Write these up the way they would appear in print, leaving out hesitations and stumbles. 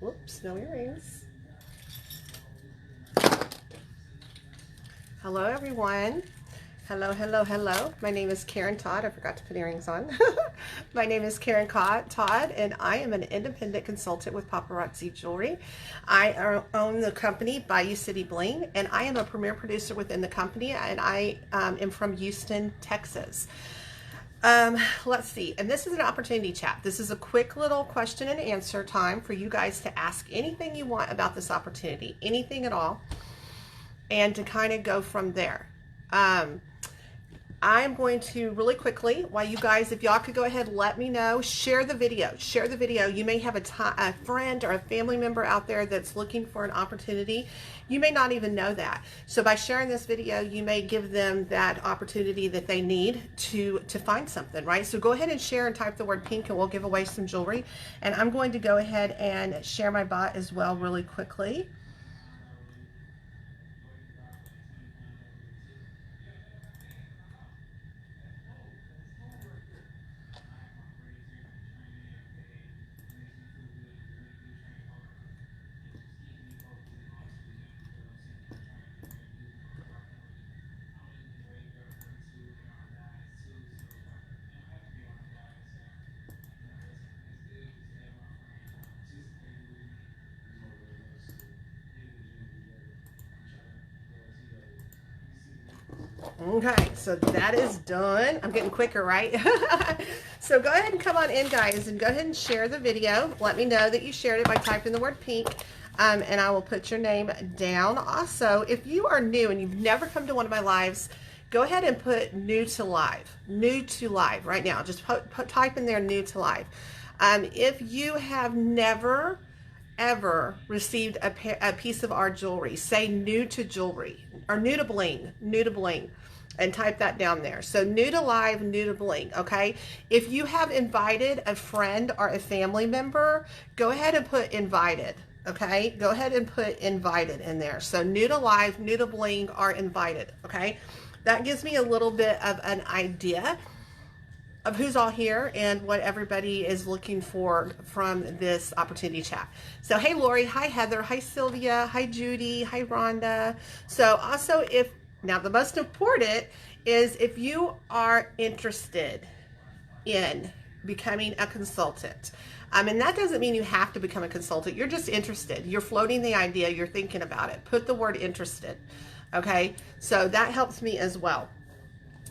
Whoops, no earrings. Hello, everyone. Hello, hello, hello. My name is Karen Todd. I forgot to put earrings on. My name is Karen Todd, and I am an independent consultant with Paparazzi Jewelry. I own the company Bayou City Bling, and I am a premier producer within the company, and I am from Houston, Texas. Let's see. And this is an opportunity chat. This is a quick little question and answer time for you guys to ask anything you want about this opportunity, anything at all, and to kind of go from there. I'm going to really quickly, while you guys, if y'all could go ahead, let me know, share the video. Share the video. You may have a friend or a family member out there that's looking for an opportunity. You may not even know that. So by sharing this video, you may give them that opportunity that they need to find something, right? So go ahead and share and type the word pink, and we'll give away some jewelry. And I'm going to go ahead and share my bot as well really quickly. Okay, so that is done. I'm getting quicker, right? So go ahead and come on in, guys, and go ahead and share the video. Let me know that you shared it by typing the word pink, and I will put your name down. Also, if you are new and you've never come to one of my lives, go ahead and put new to live right now. Just type in there new to live. If you have never ever received a piece of our jewelry, say new to jewelry or new to bling, and type that down there. So new to live, new to bling, okay? If you have invited a friend or a family member, go ahead and put invited, okay? Go ahead and put invited in there. So new to live, new to bling, are invited, okay? That gives me a little bit of an idea of who's all here and what everybody is looking for from this opportunity chat. So hey Lori, hi Heather, hi Sylvia, hi Judy, hi Rhonda. So also, if now the most important is if you are interested in becoming a consultant, and that doesn't mean you have to become a consultant. You're just interested. You're floating the idea. You're thinking about it. Put the word interested. Okay, so that helps me as well.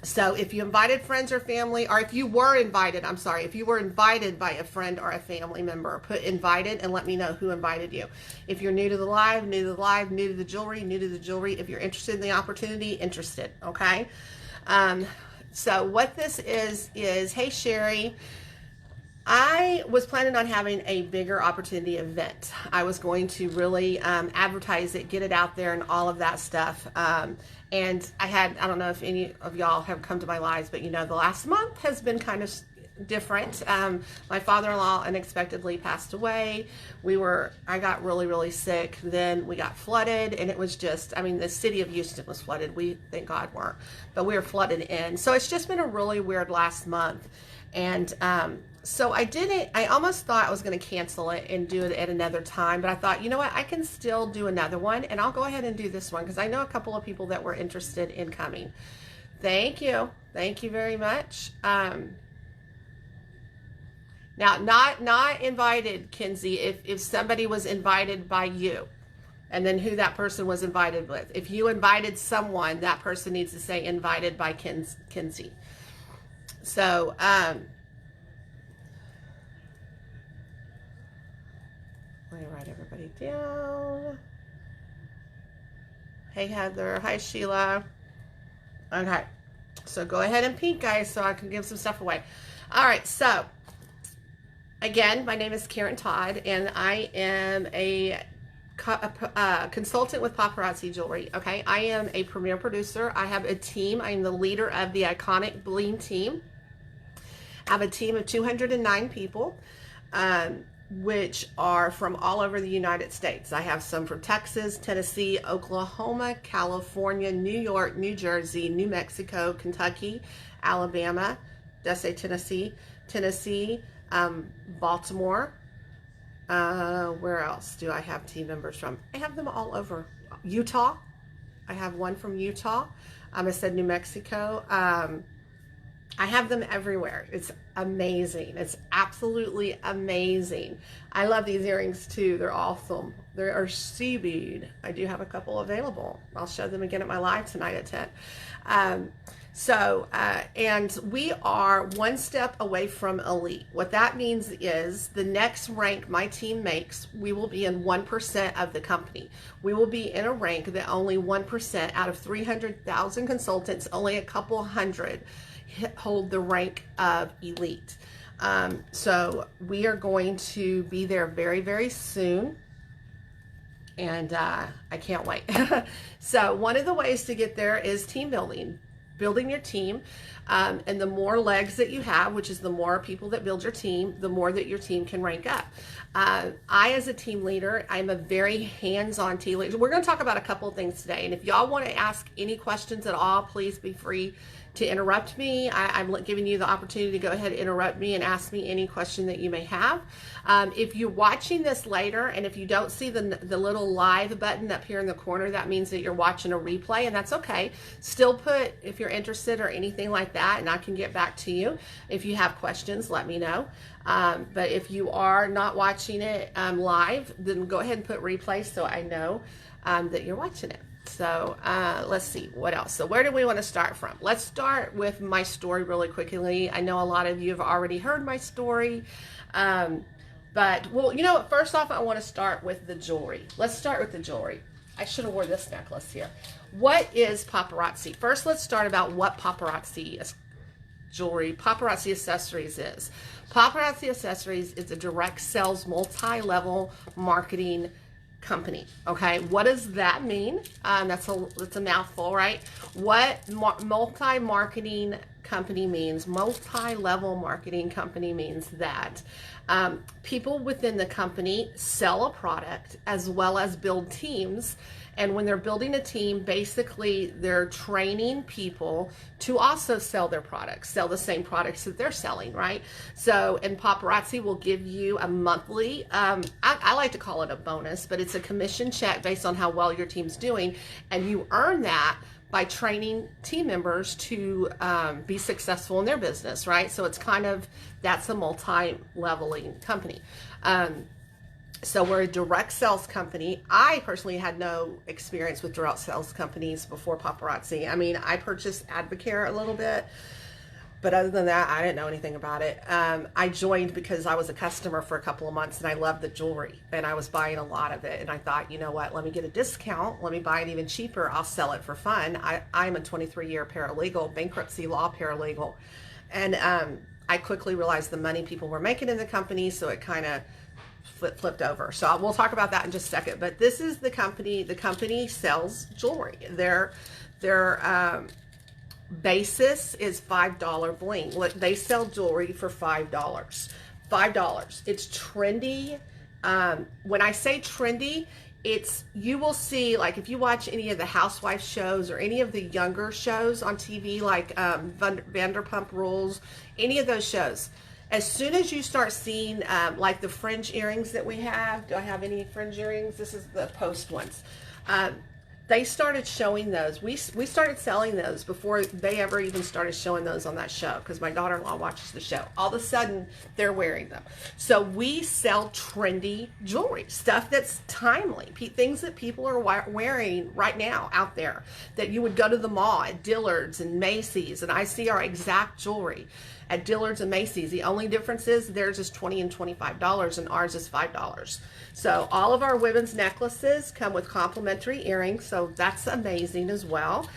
So if you invited friends or family, or if you were invited, I'm sorry, if you were invited by a friend or a family member, put invited and let me know who invited you. If you're new to the live, new to the live, new to the jewelry, new to the jewelry. If you're interested in the opportunity, interested, okay? So what this is, hey Sherry, I was planning on having a bigger opportunity event. I was going to really advertise it, get it out there and all of that stuff. And I don't know if any of y'all have come to my lives, but you know, the last month has been kind of different. My father-in-law unexpectedly passed away. I got really, really sick. Then we got flooded, and it was just, the city of Houston was flooded. We, thank God, weren't, but we were flooded in. So it's just been a really weird last month. And so I almost thought I was going to cancel it and do it at another time, but I thought, you know what, I can still do another one, and I'll go ahead and do this one because I know a couple of people that were interested in coming. Thank you very much. Now, not invited, Kinsey, if somebody was invited by you, and then who that person was invited with. If you invited someone, that person needs to say invited by Kinsey. So, let me write everybody down. Hey Heather, hi Sheila. Okay, so go ahead and pink, guys, so I can give some stuff away. All right, so again, my name is Karen Todd, and I am a consultant with Paparazzi Jewelry. Okay, I am a premier producer. I have a team. I am the leader of the iconic Bling team. I have a team of 209 people, which are from all over the United States. I have some from Texas, Tennessee, Oklahoma, California, New York, New Jersey, New Mexico, Kentucky, Alabama, did I say Tennessee, Baltimore, Where else do I have team members from? I have them all over. Utah. I have one from Utah. I said New Mexico. I have them everywhere. It's amazing. It's absolutely amazing. I love these earrings too. They're awesome. They are sea bead. I do have a couple available. I'll show them again at my live tonight at 10. And we are one step away from elite. What that means is the next rank my team makes, we will be in 1% of the company. We will be in a rank that only 1% out of 300,000 consultants, only a couple hundred hold the rank of elite. So we are going to be there very, very soon. And I can't wait. So one of the ways to get there is team building. Building your team, and the more legs that you have, which is the more people that build your team, the more that your team can rank up. I, as a team leader, I'm a very hands-on team leader. We're going to talk about a couple of things today, and if y'all want to ask any questions at all, please be free to interrupt me. I'm giving you the opportunity to go ahead and interrupt me and ask me any question that you may have. If you're watching this later, and if you don't see the little live button up here in the corner, that means that you're watching a replay, and that's okay. Still put if you're interested or anything like that, and I can get back to you. If you have questions, let me know. But if you are not watching it live, then go ahead and put replay so I know that you're watching it. So let's see what else. So where do we want to start from? Let's start with my story really quickly. I know a lot of you have already heard my story. But, well, you know what? First off, I want to start with the jewelry. Let's start with the jewelry. I should have wore this necklace here. What is paparazzi? First, let's start about what paparazzi is. Jewelry, paparazzi accessories is. Paparazzi accessories is a direct sales multi-level marketing company. Okay, what does that mean? That's a mouthful, right? What multi-marketing company means, multi-level marketing company means that people within the company sell a product as well as build teams. And when they're building a team, basically they're training people to also sell their products, sell the same products that they're selling, right? So, and Paparazzi will give you a monthly, I like to call it a bonus, but it's a commission check based on how well your team's doing. And you earn that by training team members to be successful in their business, right? So it's kind of, that's a multi-leveling company. So we're a direct sales company. I personally had no experience with direct sales companies before Paparazzi. I mean, I purchased Advocare a little bit, but other than that, I didn't know anything about it. I joined because I was a customer for a couple of months and I loved the jewelry and I was buying a lot of it. And I thought, you know what, let me get a discount. Let me buy it even cheaper. I'll sell it for fun. I'm a 23-year paralegal, bankruptcy law paralegal. And I quickly realized the money people were making in the company, so it kind of flipped over. So we'll talk about that in just a second. But this is the company. The company sells jewelry. Their basis is $5 bling. They sell jewelry for $5. $5. It's trendy. When I say trendy, it's, you will see, like if you watch any of the housewife shows or any of the younger shows on TV, like Vanderpump Rules, any of those shows, as soon as you start seeing like the fringe earrings that we have, do I have any fringe earrings? This is the post ones. They started showing those. We started selling those before they ever even started showing those on that show, because my daughter-in-law watches the show. All of a sudden, they're wearing them. So we sell trendy jewelry, stuff that's timely, things that people are wearing right now out there, that you would go to the mall at Dillard's and Macy's, and I see our exact jewelry at Dillard's and Macy's. The only difference is theirs is $20 and $25 and ours is $5. So all of our women's necklaces come with complimentary earrings, so that's amazing as well.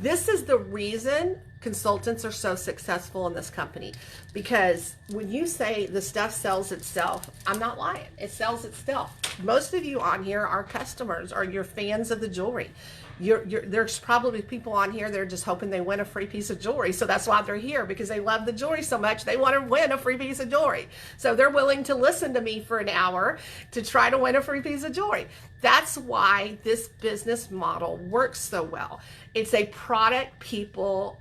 This is the reason consultants are so successful in this company, because when you say the stuff sells itself, I'm not lying. It sells itself. Most of you on here are customers, or you're fans of the jewelry. There's probably people on here, they're just hoping they win a free piece of jewelry. So that's why they're here, because they love the jewelry so much. They want to win a free piece of jewelry. So they're willing to listen to me for an hour to try to win a free piece of jewelry. That's why this business model works so well. It's a product people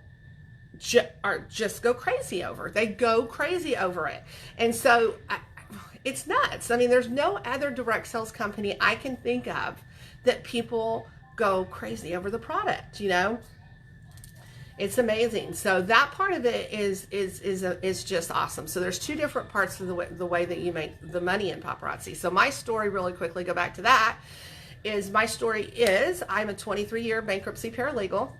just go crazy over. They go crazy over it. And so It's nuts. I mean, there's no other direct sales company I can think of that people go crazy over the product, you know? It's amazing. So that part of it is just awesome. So there's two different parts of the way that you make the money in Paparazzi. So my story, really quickly, go back to that, is my story is I'm a 23-year bankruptcy paralegal,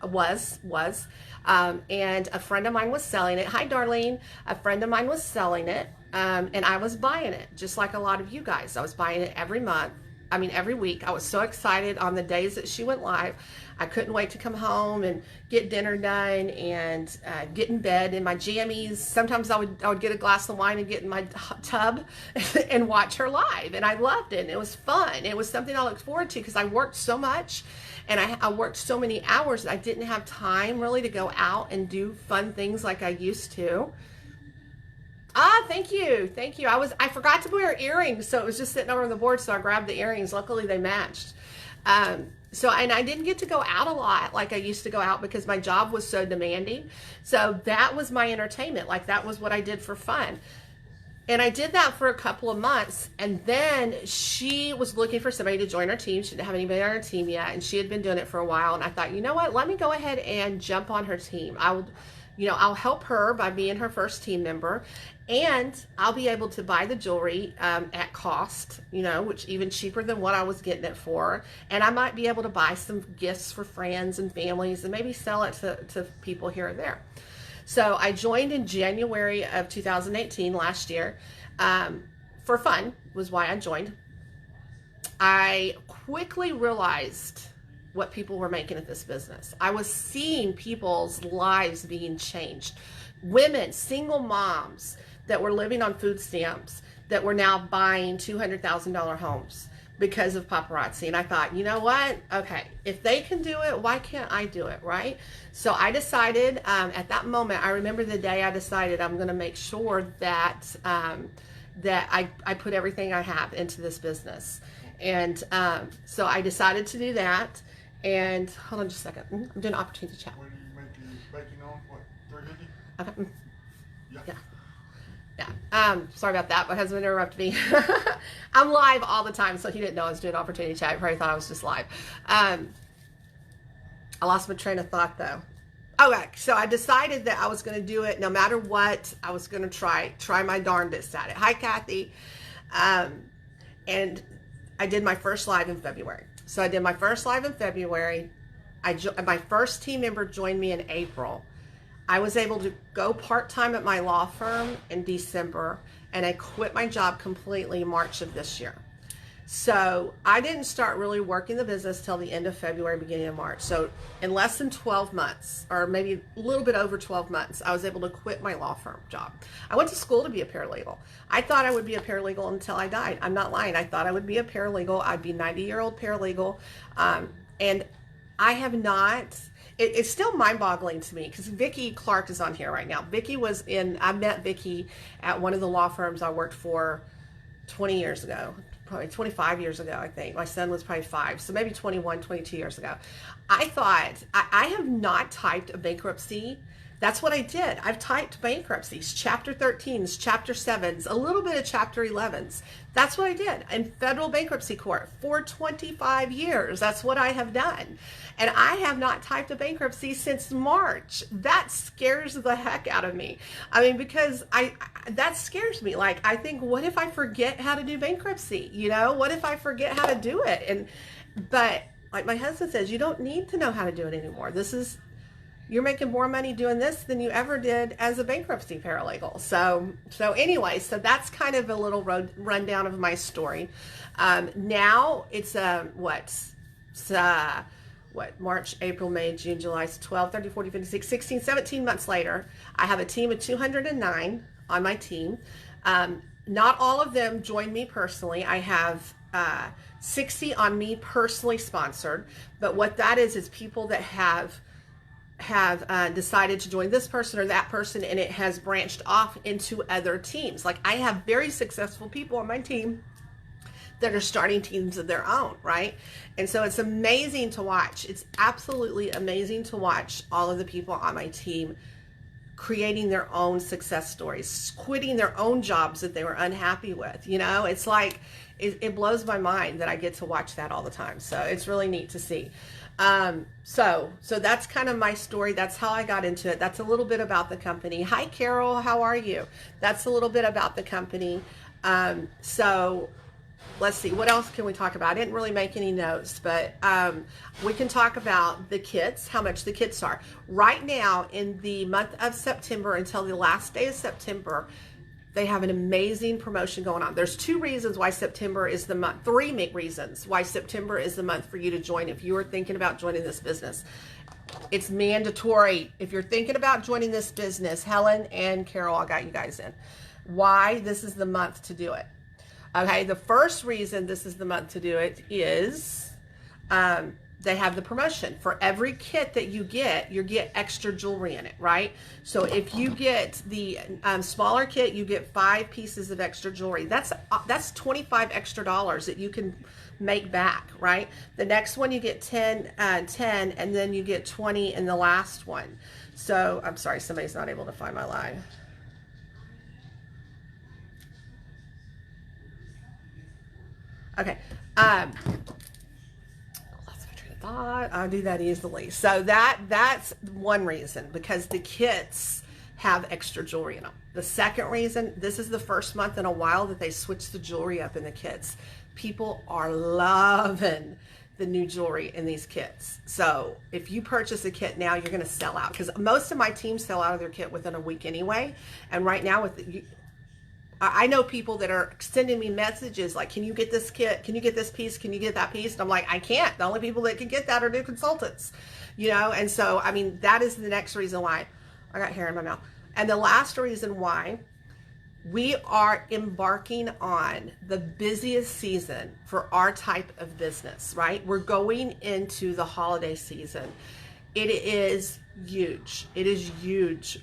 and a friend of mine was selling it. Hi, Darlene. A friend of mine was selling it, and I was buying it, just like a lot of you guys. I was buying it every week. I was so excited on the days that she went live. I couldn't wait to come home and get dinner done and get in bed in my jammies. Sometimes I would get a glass of wine and get in my tub and watch her live. And I loved it. And it was fun. It was something I looked forward to because I worked so much and I worked so many hours that I didn't have time really to go out and do fun things like I used to. Ah, thank you. Thank you. I forgot to wear earrings, so it was just sitting over on the board, so I grabbed the earrings. Luckily, they matched. And I didn't get to go out a lot like I used to go out because my job was so demanding. So that was my entertainment. Like, that was what I did for fun. And I did that for a couple of months, and then she was looking for somebody to join her team. She didn't have anybody on her team yet, and she had been doing it for a while, and I thought, you know what, let me go ahead and jump on her team. I'll help her by being her first team member, and I'll be able to buy the jewelry at cost, which even cheaper than what I was getting it for. And I might be able to buy some gifts for friends and families and maybe sell it to people here and there. So I joined in January of 2018, last year, for fun was why I joined. I quickly realized what people were making at this business. I was seeing people's lives being changed. Women, single moms that were living on food stamps that were now buying $200,000 homes because of Paparazzi. And I thought, you know what? Okay, if they can do it, why can't I do it, right? So I decided at that moment, I remember the day I decided I'm gonna make sure that I put everything I have into this business. And so I decided to do that. And hold on just a second. I'm doing opportunity chat. When you make your baking on, what, 350? Okay. Yeah. Sorry about that. My husband interrupted me. I'm live all the time, so he didn't know I was doing opportunity chat. He probably thought I was just live. I lost my train of thought though. Okay, so I decided that I was going to do it no matter what. I was going to try my darndest at it. Hi, Kathy. And I did my first live in February. So I did my first live in February. My first team member joined me in April. I was able to go part-time at my law firm in December, and I quit my job completely in March of this year. So I didn't start really working the business till the end of February, beginning of March. So in less than 12 months, or maybe a little bit over 12 months, I was able to quit my law firm job. I went to school to be a paralegal. I thought I would be a paralegal until I died. I'm not lying. I thought I would be a paralegal. I'd be 90-year-old paralegal. And I have not. It's still mind-boggling to me because Vicki Clark is on here right now. I met Vicki at one of the law firms I worked for 20 years ago. Probably 25 years ago, I think. My son was probably 5, so maybe 21, 22 years ago. I thought, I have not typed a bankruptcy. That's what I did. I've typed bankruptcies, chapter 13s, chapter 7s, a little bit of chapter 11s. That's what I did in federal bankruptcy court for 25 years. That's what I have done. And I have not typed a bankruptcy since March. That scares the heck out of me. I mean, because that scares me. Like, I think, what if I forget how to do bankruptcy? What if I forget how to do it? But like my husband says, you don't need to know how to do it anymore. You're making more money doing this than you ever did as a bankruptcy paralegal. So anyway, so that's kind of a little rundown of my story. Now it's March, April, May, June, July, 12, 13, 14, 15, 16, 17, 17 months later. I have a team of 209 on my team. Not all of them join me personally. I have 60 on me personally sponsored. But what that is people that have decided to join this person or that person, and it has branched off into other teams. Like, I have very successful people on my team that are starting teams of their own, right? And so it's amazing to watch. It's absolutely amazing to watch all of the people on my team creating their own success stories, quitting their own jobs that they were unhappy with. You know, it's like, it blows my mind that I get to watch that all the time. So it's really neat to see. So that's kind of my story. That's how I got into it. That's a little bit about the company. Hi, Carol. How are you? That's a little bit about the company. So let's see, what else can we talk about? I didn't really make any notes, but we can talk about the kits, how much the kits are. Right now, in the month of September until the last day of September, they have an amazing promotion going on. There's 2 reasons why September is the month, 3 reasons why September is the month for you to join if you are thinking about joining this business. It's mandatory. If you're thinking about joining this business, Helen and Carol, I got you guys in. Why this is the month to do it. Okay, the first reason this is the month to do it is they have the promotion. For every kit that you get extra jewelry in it, right? So if you get the smaller kit, you get 5 pieces of extra jewelry. That's $25 extra that you can make back, right? The next one you get 10, and then you get 20 in the last one. So I'm sorry, somebody's not able to find my line. Okay. I'll do that easily. So that's one reason, because the kits have extra jewelry in them. The second reason, this is the first month in a while that they switch the jewelry up in the kits. People are loving the new jewelry in these kits. So if you purchase a kit now, you're going to sell out, because most of my team sell out of their kit within a week anyway. And right now I know people that are sending me messages like, can you get this kit? Can you get this piece? Can you get that piece? And I'm like, I can't. The only people that can get that are new consultants, you know? And so, I mean, that is the next reason why. I got hair in my mouth. And the last reason why, we are embarking on the busiest season for our type of business, right? We're going into the holiday season. It is huge. It is huge.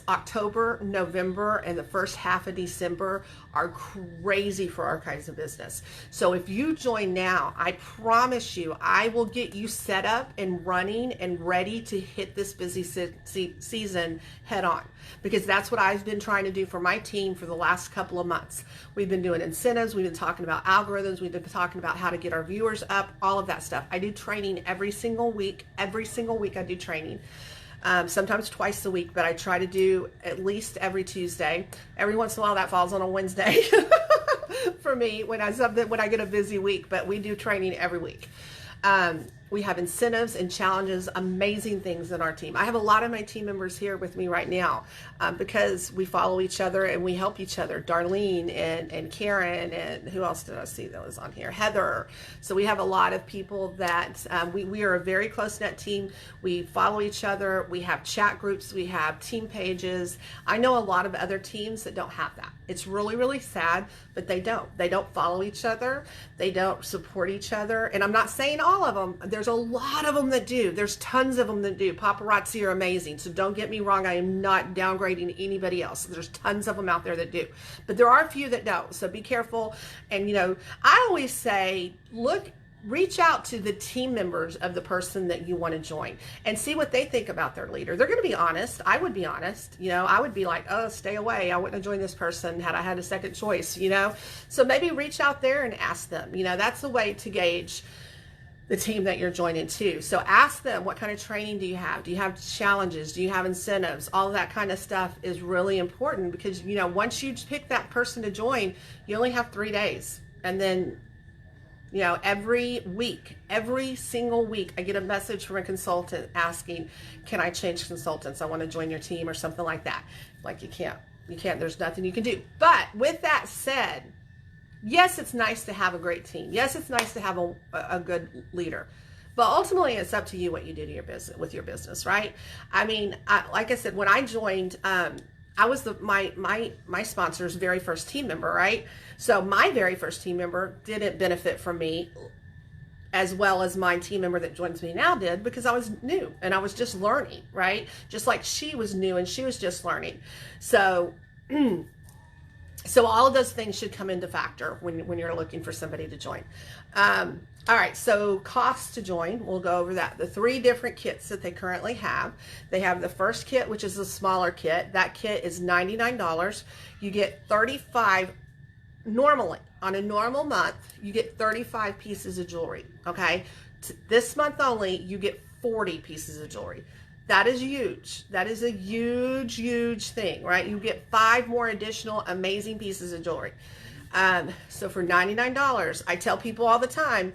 October, November, and the first half of December are crazy for our kinds of business. So if you join now, I promise you, I will get you set up and running and ready to hit this busy season head on, because that's what I've been trying to do for my team for the last couple of months. We've been doing incentives. We've been talking about algorithms. We've been talking about how to get our viewers up, all of that stuff. I do training every single week. Every single week I do training. Sometimes twice a week, but I try to do at least every Tuesday. Every once in a while that falls on a Wednesday for me when I get a busy week, but we do training every week. We have incentives and challenges, amazing things in our team. I have a lot of my team members here with me right now because we follow each other and we help each other. Darlene and Karen, and who else did I see that was on here? Heather. So we have a lot of people that we are a very close-knit team. We follow each other. We have chat groups. We have team pages. I know a lot of other teams that don't have that. It's really, really sad, but they don't. They don't follow each other. They don't support each other. And I'm not saying all of them. There's a lot of them that do. There's tons of them that do. Paparazzi are amazing. So don't get me wrong. I am not downgrading anybody else. There's tons of them out there that do. But there are a few that don't. So be careful. And, you know, I always say, reach out to the team members of the person that you want to join and see what they think about their leader. They're going to be honest. I would be honest. You know, I would be like, oh, stay away. I wouldn't have joined this person had I had a second choice, you know? So maybe reach out there and ask them. You know, that's a way to gauge the team that you're joining too. So ask them, what kind of training do you have? Do you have challenges? Do you have incentives? All of that kind of stuff is really important because, you know, once you pick that person to join, you only have 3 days. And then, you know, every single week, I get a message from a consultant asking, can I change consultants? I want to join your team or something like that. Like, you can't, there's nothing you can do. But with that said, yes, it's nice to have a great team. Yes, it's nice to have a good leader. But ultimately, it's up to you what you do to your business, with your business, right? I mean, like I said, when I joined, I was my sponsor's very first team member, right? So my very first team member didn't benefit from me as well as my team member that joins me now did, because I was new and I was just learning, right? Just like she was new and she was just learning. So So all of those things should come into factor when you're looking for somebody to join. All right, so costs to join, we'll go over that. The 3 different kits that they currently have. They have the first kit, which is a smaller kit. That kit is $99. You get 35, normally, on a normal month, you get 35 pieces of jewelry, okay? This month only, you get 40 pieces of jewelry. That is huge. That is a huge, huge thing, right? You get 5 more additional amazing pieces of jewelry. So for $99, I tell people all the time,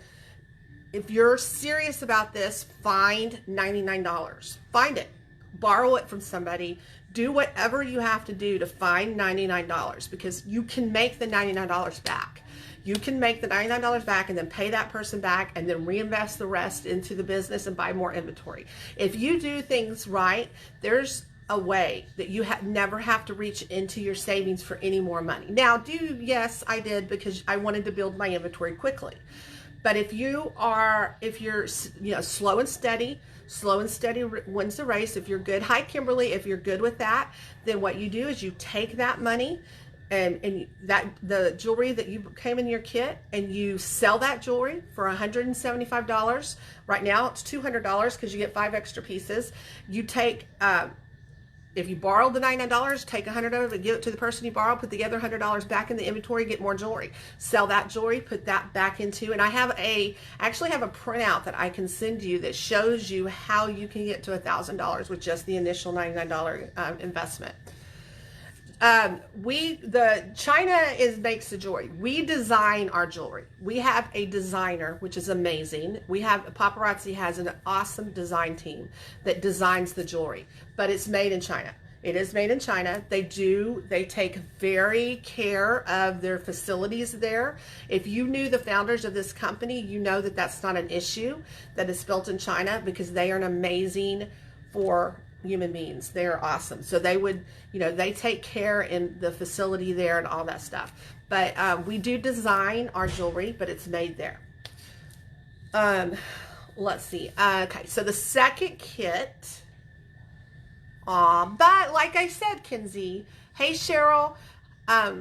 if you're serious about this, find $99. Find it. Borrow it from somebody. Do whatever you have to do to find $99 because you can make the $99 back. You can make the $99 back and then pay that person back and then reinvest the rest into the business and buy more inventory. If you do things right, there's a way that you never have to reach into your savings for any more money. Now, yes, I did because I wanted to build my inventory quickly. But if you're slow and steady wins the race. If you're good, hi Kimberly, if you're good with that, then what you do is you take that money and that the jewelry that you came in your kit and you sell that jewelry for $175. Right now it's $200 because you get 5 extra pieces. You take if you borrowed the $99, take $100 of it, give it to the person you borrowed, put the other $100 back in the inventory, get more jewelry. Sell that jewelry, put that back into, and I actually have a printout that I can send you that shows you how you can get to $1,000 with just the initial $99 investment. China makes the jewelry. We design our jewelry. We have a designer, which is amazing. Paparazzi has an awesome design team that designs the jewelry, but it's made in China. It is made in China. They take very care of their facilities there. If you knew the founders of this company, you know that that's not an issue, that it's built in China because they are amazing for human beings. They're awesome. So they take care in the facility there and all that stuff. But we do design our jewelry, but it's made there. Let's see. Okay, so the second kit, but like I said, Kinsey, hey Cheryl,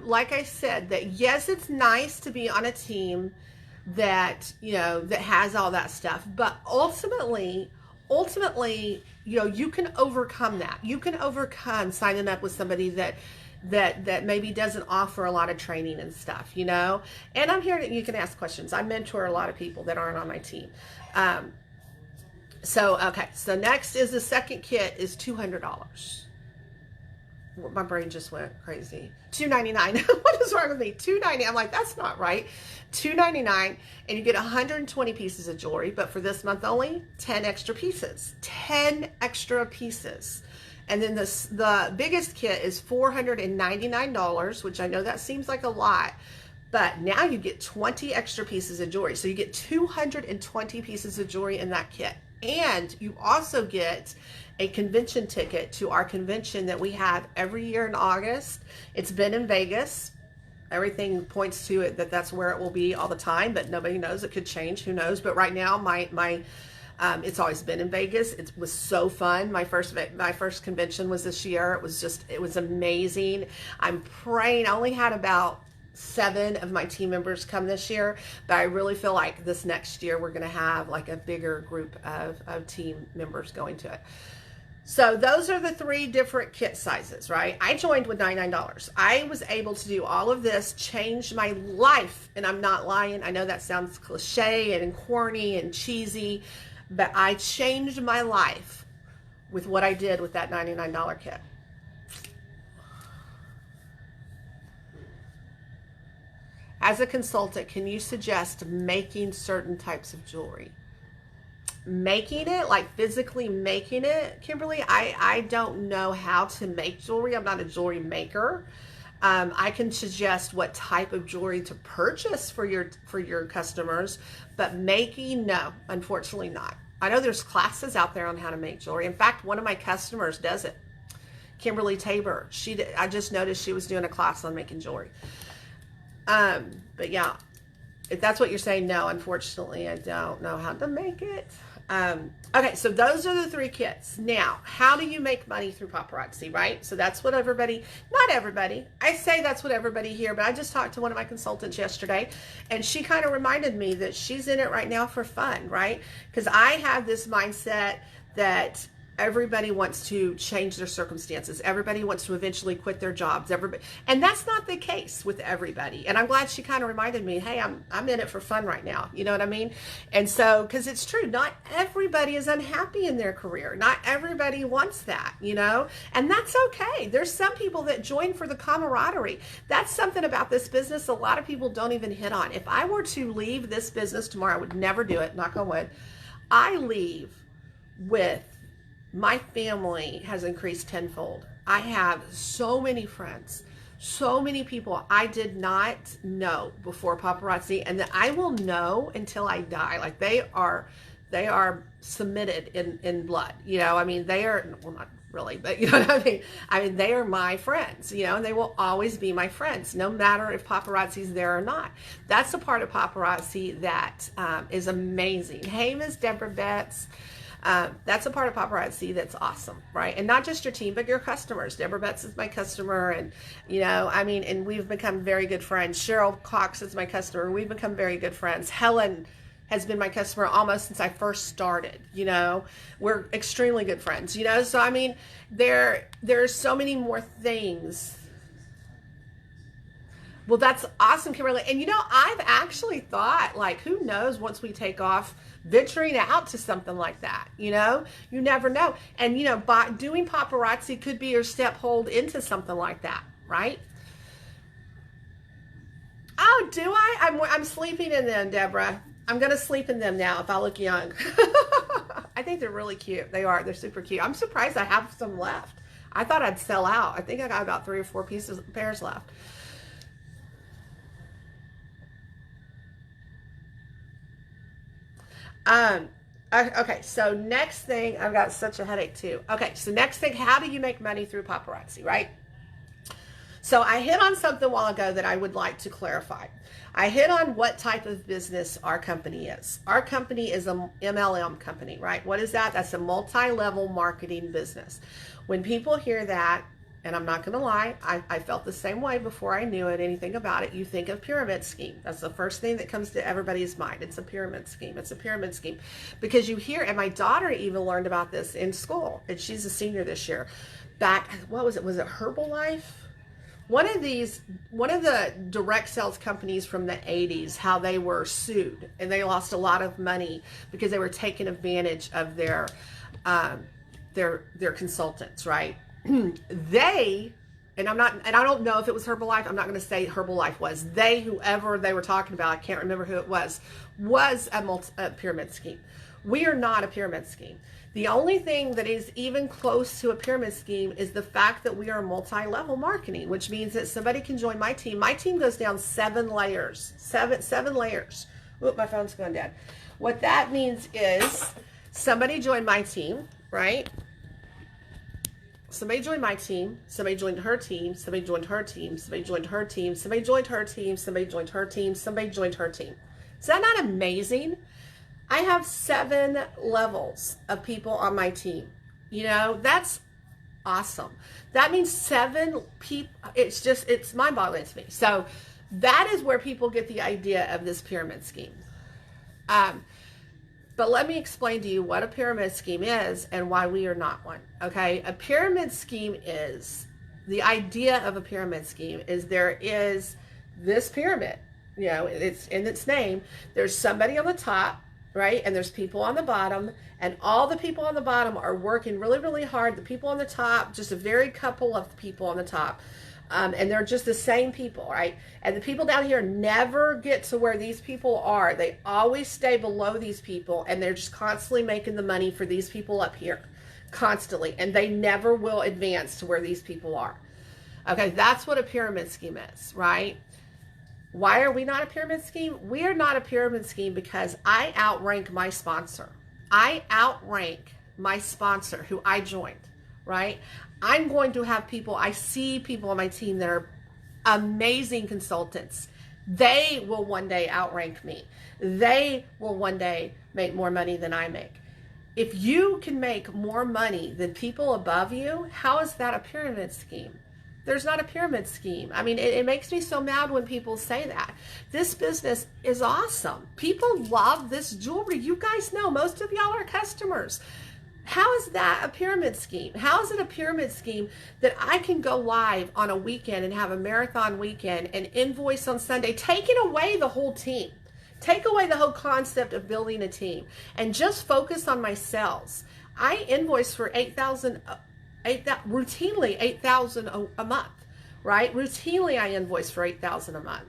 like I said, that yes, it's nice to be on a team that, that has all that stuff, but ultimately, you can overcome that. You can overcome signing up with somebody that maybe doesn't offer a lot of training and stuff, and I'm here that you can ask questions. I mentor a lot of people that aren't on my team. Okay, so next is the second kit is $200. My brain just went crazy. $299. What is wrong with me? $299. I'm like, that's not right. $299, and you get 120 pieces of jewelry, but for this month only, 10 extra pieces. 10 extra pieces. And then the biggest kit is $499, which I know that seems like a lot, but now you get 20 extra pieces of jewelry. So you get 220 pieces of jewelry in that kit. And you also get a convention ticket to our convention that we have every year in August. It's been in Vegas. Everything points to it that's where it will be all the time, but nobody knows. It could change. Who knows? But right now, it's always been in Vegas. It was so fun. My first convention was this year. It was amazing. I'm praying. I only had about 7 of my team members come this year, but I really feel like this next year we're going to have like a bigger group of team members going to it. So those are the 3 different kit sizes, right? I joined with $99. I was able to do all of this, change my life, and I'm not lying. I know that sounds cliche and corny and cheesy, but I changed my life with what I did with that $99 kit. As a consultant, can you suggest making certain types of jewelry? Making it, like physically making it, Kimberly, I don't know how to make jewelry. I'm not a jewelry maker. I can suggest what type of jewelry to purchase for your customers, but making, no, unfortunately not. I know there's classes out there on how to make jewelry. In fact, one of my customers does it. Kimberly Tabor. I just noticed she was doing a class on making jewelry. But yeah, if that's what you're saying, no, unfortunately, I don't know how to make it. Okay, so those are the 3 kits. Now, how do you make money through paparazzi, right? So that's what everybody, not everybody, I say that's what everybody here, but I just talked to one of my consultants yesterday, and she kind of reminded me that she's in it right now for fun, right? Because I have this mindset that everybody wants to change their circumstances. Everybody wants to eventually quit their jobs. Everybody, and that's not the case with everybody. And I'm glad she kind of reminded me, hey, I'm in it for fun right now. You know what I mean? And so, because it's true, not everybody is unhappy in their career. Not everybody wants that, you know? And that's okay. There's some people that join for the camaraderie. That's something about this business a lot of people don't even hit on. If I were to leave this business tomorrow, I would never do it, knock on wood. I leave with my family has increased tenfold. I have so many friends, so many people I did not know before paparazzi, and that I will know until I die. Like they are submitted in blood. You know, I mean, they are, well, not really, but you know what I mean? I mean, they are my friends, you know, and they will always be my friends, no matter if paparazzi's there or not. That's a part of paparazzi that is amazing. Hey, Miss Deborah Betts. That's a part of paparazzi that's awesome, right? And not just your team, but your customers. Deborah Betts is my customer, and you know, I mean, and we've become very good friends. Cheryl Cox is my customer. We've become very good friends. Helen has been my customer almost since I first started. You know, we're extremely good friends. You know, so I mean, there's so many more things. Well, that's awesome, Kimberly. And you know, I've actually thought, like, who knows, once we take off, venturing out to something like that, you know? You never know. And, you know, by doing paparazzi could be your step hold into something like that, right? Oh, do I? I'm sleeping in them, Deborah. I'm going to sleep in them now if I look young. I think they're really cute. They are. They're super cute. I'm surprised I have some left. I thought I'd sell out. I think I got about 3 or 4 pairs left. Okay, so next thing, I've got such a headache too. Okay, so next thing, how do you make money through paparazzi, right? So I hit on something a while ago that I would like to clarify. I hit on what type of business our company is. Our company is a MLM company, right? What is that? That's a multi-level marketing business. When people hear that, and I'm not going to lie, I felt the same way before I knew anything about it. You think of pyramid scheme. That's the first thing that comes to everybody's mind. It's a pyramid scheme. It's a pyramid scheme. Because you hear, and my daughter even learned about this in school, and she's a senior this year. Back, what was it? Was it Herbalife? One of the direct sales companies from the 80s, how they were sued, and they lost a lot of money because they were taking advantage of their consultants, right? They, and I don't know if it was Herbalife. I'm not going to say Herbalife was. They, whoever they were talking about, I can't remember who it was a pyramid scheme. We are not a pyramid scheme. The only thing that is even close to a pyramid scheme is the fact that we are multi-level marketing, which means that somebody can join my team. My team goes down 7 layers, seven layers. Oop, my phone's going dead. What that means is somebody joined my team, right? Somebody joined my team, somebody joined her team, somebody joined her team, somebody joined her team, somebody joined her team, somebody joined her team, somebody joined her team. Is that not amazing? I have 7 levels of people on my team. You know, that's awesome. That means 7 people, it's mind-boggling to me. So that is where people get the idea of this pyramid scheme. But let me explain to you what a pyramid scheme is and why we are not one, okay? A pyramid scheme is, the idea of a pyramid scheme is there is this pyramid, you know, it's in its name. There's somebody on the top, right? And there's people on the bottom, and all the people on the bottom are working really, really hard. The people on the top, just a very couple of people on the top. And they're just the same people, right? And the people down here never get to where these people are. They always stay below these people, and they're just constantly making the money for these people up here, constantly. And they never will advance to where these people are. Okay, that's what a pyramid scheme is, right? Why are we not a pyramid scheme? We are not a pyramid scheme because I outrank my sponsor. I outrank my sponsor who I joined, right? I'm going to have people, I see people on my team that are amazing consultants. They will one day outrank me. They will one day make more money than I make. if you can make more money than people above you, how is that a pyramid scheme? There's not a pyramid scheme. I mean, it makes me so mad when people say that. This business is awesome. People love this jewelry. You guys know, most of y'all are customers. How is that a pyramid scheme? How is it a pyramid scheme that I can go live on a weekend and have a marathon weekend and invoice on Sunday, taking away the whole team? Take away the whole concept of building a team and just focus on my sales. I invoice for routinely $8,000 a month, right? Routinely I invoice for $8,000 a month.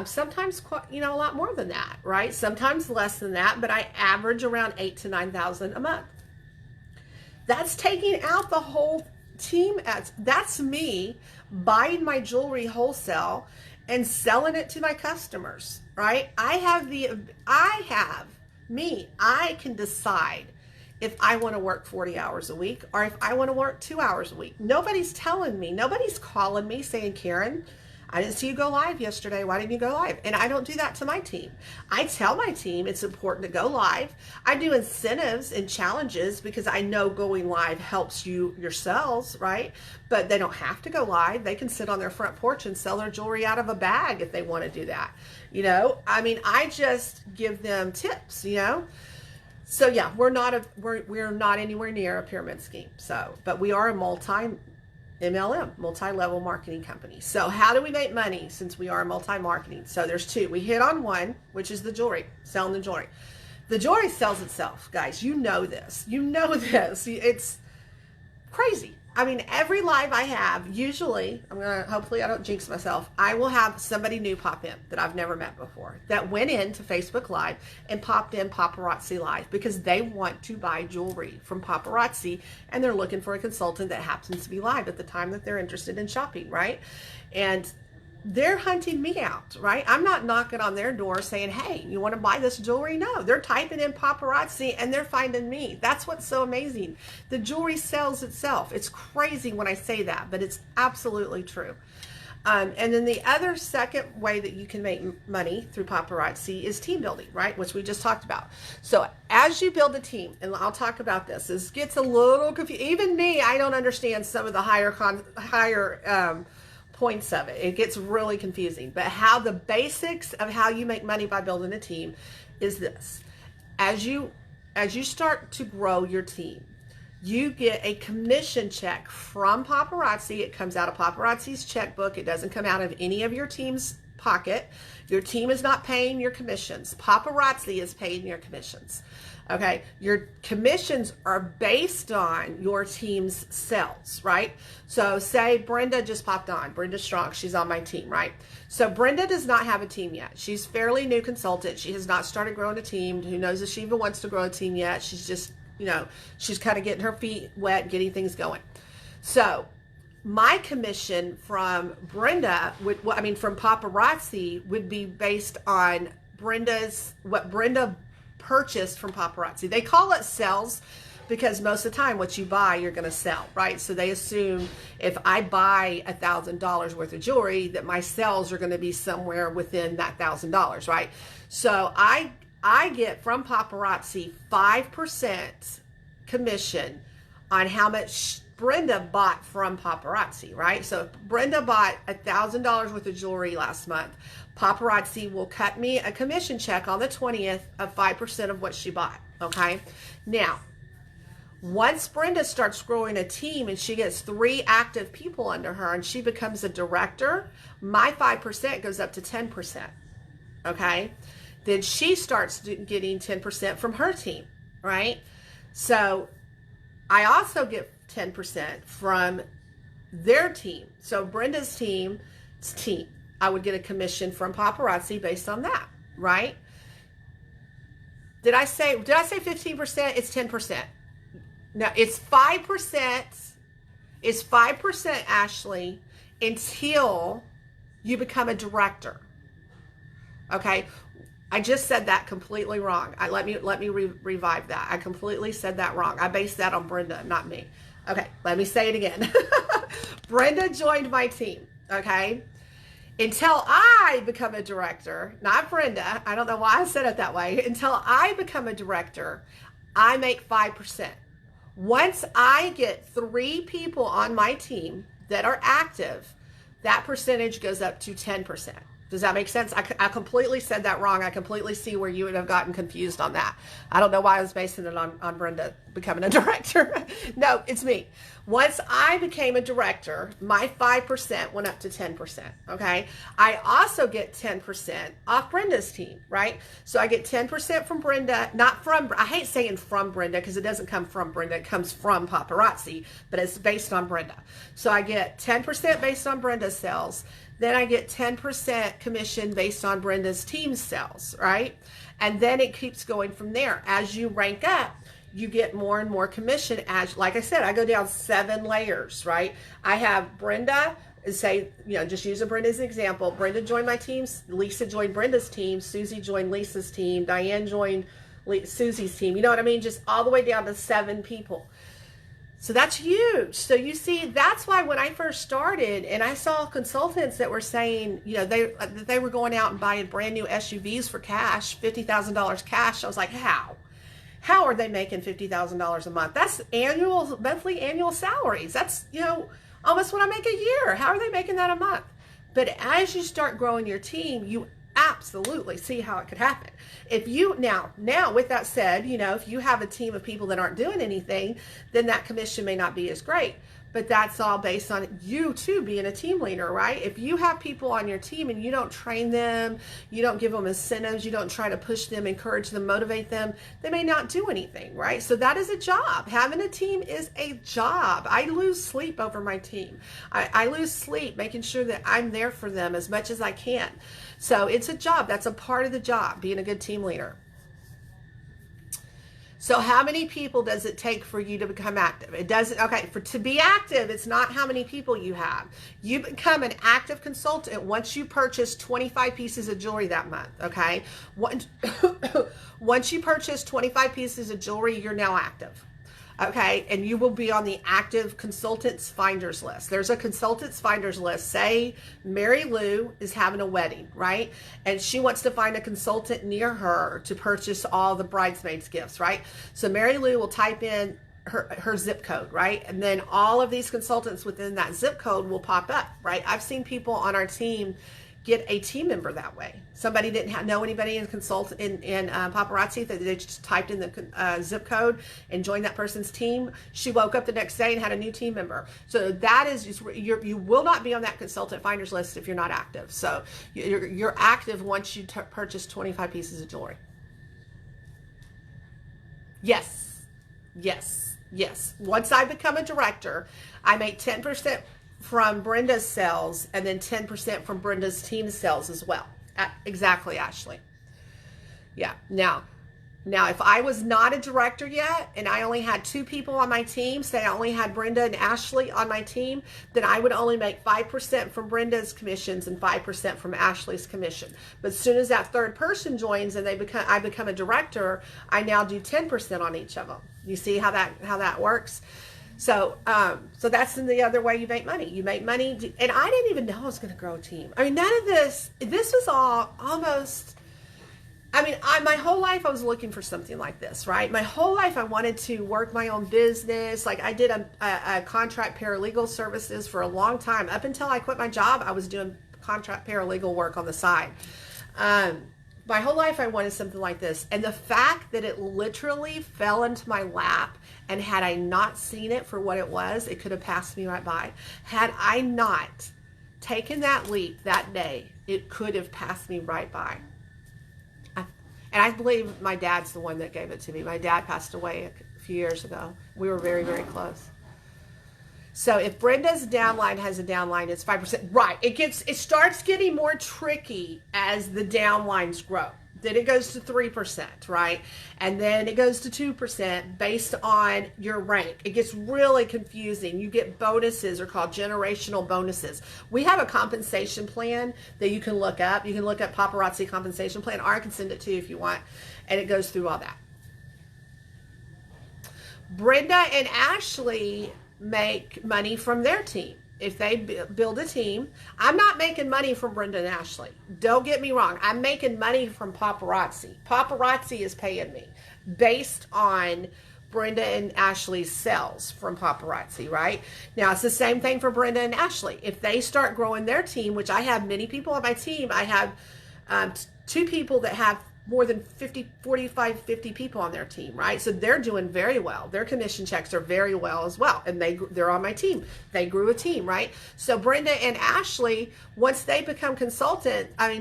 Sometimes, a lot more than that, right? Sometimes less than that, but I average around $8,000 to $9,000 a month. That's taking out the whole team. That's me buying my jewelry wholesale and selling it to my customers, right? I can decide if I want to work 40 hours a week or if I want to work 2 hours a week. Nobody's telling me, nobody's calling me saying, Karen, I didn't see you go live yesterday. Why didn't you go live? And I don't do that to my team. I tell my team it's important to go live. I do incentives and challenges because I know going live helps your sales, right? But they don't have to go live. They can sit on their front porch and sell their jewelry out of a bag if they want to do that. I mean, I just give them tips, So yeah, we're not anywhere near a pyramid scheme. But we are a multi-MLM, multi-level marketing company. So how do we make money since we are multi-marketing? So there's two. We hit on one, which is the jewelry, selling the jewelry. The jewelry sells itself, guys. You know this. It's crazy. I mean, every live I have, usually, hopefully I don't jinx myself, I will have somebody new pop in that I've never met before that went into Facebook Live and popped in Paparazzi Live because they want to buy jewelry from Paparazzi and they're looking for a consultant that happens to be live at the time that they're interested in shopping, right? And they're hunting me out, right? I'm not knocking on their door saying, hey, you want to buy this jewelry? No, they're typing in Paparazzi and they're finding me. That's what's so amazing. The jewelry sells itself. It's crazy when I say that, but it's absolutely true. And then the other second way that you can make money through Paparazzi is team building, right? Which we just talked about. So as you build a team, and I'll talk about this, this gets a little confusing. Even me, I don't understand some of the higher points of it. It gets really confusing. But how the basics of how you make money by building a team is this. As you start to grow your team, you get a commission check from Paparazzi. It comes out of Paparazzi's checkbook. It doesn't come out of any of your team's pocket. Your team is not paying your commissions. Paparazzi is paying your commissions. Okay, your commissions are based on your team's sales, right? So say Brenda just popped on. Brenda Strong, she's on my team, right? So Brenda does not have a team yet. She's fairly new consultant. She has not started growing a team. Who knows if she even wants to grow a team yet? She's just, she's kind of getting her feet wet, getting things going. So my commission from Brenda, from Paparazzi would be based on what Brenda purchased from Paparazzi. They call it sales because most of the time what you buy, you're going to sell, right? So they assume if I buy $1,000 worth of jewelry, that my sales are going to be somewhere within that $1,000, right? So I get from Paparazzi 5% commission on how much Brenda bought from Paparazzi, right? So if Brenda bought $1,000 worth of jewelry last month, Paparazzi will cut me a commission check on the 20th of 5% of what she bought, okay? Now, once Brenda starts growing a team and she gets 3 active people under her and she becomes a director, my 5% goes up to 10%, okay? Then she starts getting 10% from her team, right? So I also get 10% from their team. So Brenda's team, I would get a commission from Paparazzi based on that, right? Did I say 15%? It's 10%. Now it's 5%. It's 5%, Ashley, until you become a director. Okay. I just said that completely wrong. Let me revive that. I completely said that wrong. I based that on Brenda, not me. Okay, let me say it again. Brenda joined my team, okay? Until I become a director, not Brenda. I don't know why I said it that way. Until I become a director, I make 5%. Once I get 3 people on my team that are active, that percentage goes up to 10%. Does that make sense? I completely said that wrong. I completely see where you would have gotten confused on that. I don't know why I was basing it on Brenda becoming a director. No, it's me. Once I became a director, my 5% went up to 10%, okay? I also get 10% off Brenda's team, right? So I get 10% from Brenda, not from, I hate saying from Brenda because it doesn't come from Brenda, it comes from Paparazzi, but it's based on Brenda. So I get 10% based on Brenda's sales. Then I get 10% commission based on Brenda's team sales, right? And then it keeps going from there. As you rank up, you get more and more commission. As, like I said, I go down 7 layers, right? I have Brenda, say, just using Brenda as an example. Brenda joined my team. Lisa joined Brenda's team. Susie joined Lisa's team. Diane joined Susie's team. You know what I mean? Just all the way down to 7 people. So that's huge. So you see, that's why when I first started and I saw consultants that were saying, they were going out and buying brand new SUVs for cash, $50,000 cash. I was like, how? How are they making $50,000 a month? That's monthly annual salaries. That's, almost what I make a year. How are they making that a month? But as you start growing your team, you absolutely see how it could happen. If you now with that said, if you have a team of people that aren't doing anything, then that commission may not be as great. But that's all based on you too being a team leader, right? If you have people on your team and you don't train them, you don't give them incentives, you don't try to push them, encourage them, motivate them, they may not do anything, right? So that is a job. Having a team is a job. I lose sleep over my team. I lose sleep making sure that I'm there for them as much as I can. So it's a job. That's a part of the job, being a good team leader. So how many people does it take for you to become active? It doesn't, okay, to be active, it's not how many people you have. You become an active consultant once you purchase 25 pieces of jewelry that month, okay? Once you purchase 25 pieces of jewelry, you're now active. Okay, and you will be on the active consultants finders list. There's a consultants finders list. Say Mary Lou is having a wedding, right? And she wants to find a consultant near her to purchase all the bridesmaids gifts, right? So Mary Lou will type in her zip code, right? And then all of these consultants within that zip code will pop up, right? I've seen people on our team get a team member that way. Somebody didn't know anybody in Paparazzi, that they just typed in the zip code and joined that person's team. She woke up the next day and had a new team member. So that is just, you will not be on that consultant finders list if you're not active. So you're active once you purchase 25 pieces of jewelry. Yes, yes, yes. Once I become a director, I make 10% from Brenda's sales and then 10% from Brenda's team sales as well. Exactly, Ashley. Yeah. Now, if I was not a director yet and I only had 2 people on my team, say I only had Brenda and Ashley on my team, then I would only make 5% from Brenda's commissions and 5% from Ashley's commission. But as soon as that third person joins and I become a director, I now do 10% on each of them. You see how that works? So, so that's the other way you make money. You make money, and I didn't even know I was going to grow a team. I mean, none of this was all almost, my whole life I was looking for something like this, right? My whole life I wanted to work my own business. Like I did a contract paralegal services for a long time. Up until I quit my job, I was doing contract paralegal work on the side. My whole life I wanted something like this. And the fact that it literally fell into my lap, and had I not seen it for what it was, it could have passed me right by. Had I not taken that leap that day, it could have passed me right by. And I believe my dad's the one that gave it to me. My dad passed away a few years ago. We were very, very close. So if Brenda's downline has a downline, it's 5%. Right. It starts getting more tricky as the downlines grow. Then it goes to 3%, right? And then it goes to 2% based on your rank. It gets really confusing. You get bonuses, are called generational bonuses. We have a compensation plan that you can look up. You can look up Paparazzi compensation plan, or I can send it to you if you want. And it goes through all that. Brenda and Ashley make money from their team. if they build a team, I'm not making money from Brenda and Ashley. Don't get me wrong. I'm making money from Paparazzi. Paparazzi is paying me based on Brenda and Ashley's sales from Paparazzi, right? Now, it's the same thing for Brenda and Ashley. If they start growing their team, which I have many people on my team, I have 2 people that have more than 45, 50 people on their team, right? So they're doing very well. Their commission checks are very well as well. And they're on my team. They grew a team, right? So Brenda and Ashley, once they become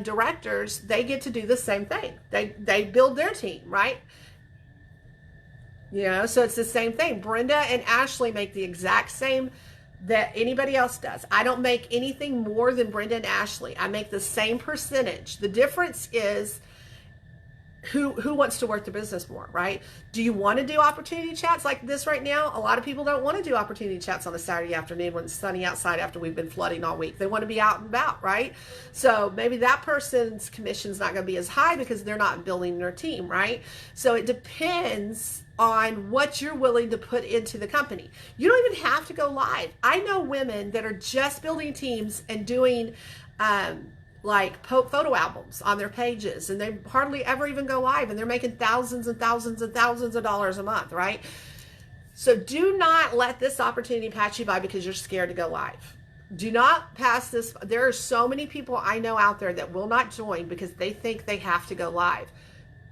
directors, they get to do the same thing. They build their team, right? You know, so it's the same thing. Brenda and Ashley make the exact same that anybody else does. I don't make anything more than Brenda and Ashley. I make the same percentage. The difference is who wants to work the business more, right? Do you want to do opportunity chats like this right now? A lot of people don't want to do opportunity chats on a Saturday afternoon when it's sunny outside after we've been flooding all week. They want to be out and about, right? So maybe that person's commission's not going to be as high because they're not building their team, right? So it depends on what you're willing to put into the company. You don't even have to go live. I know women that are just building teams and doing like photo albums on their pages, and they hardly ever even go live, and they're making thousands and thousands and thousands of dollars a month, right? So do not let this opportunity pass you by because you're scared to go live. Do not pass this. There are so many people I know out there that will not join because they think they have to go live.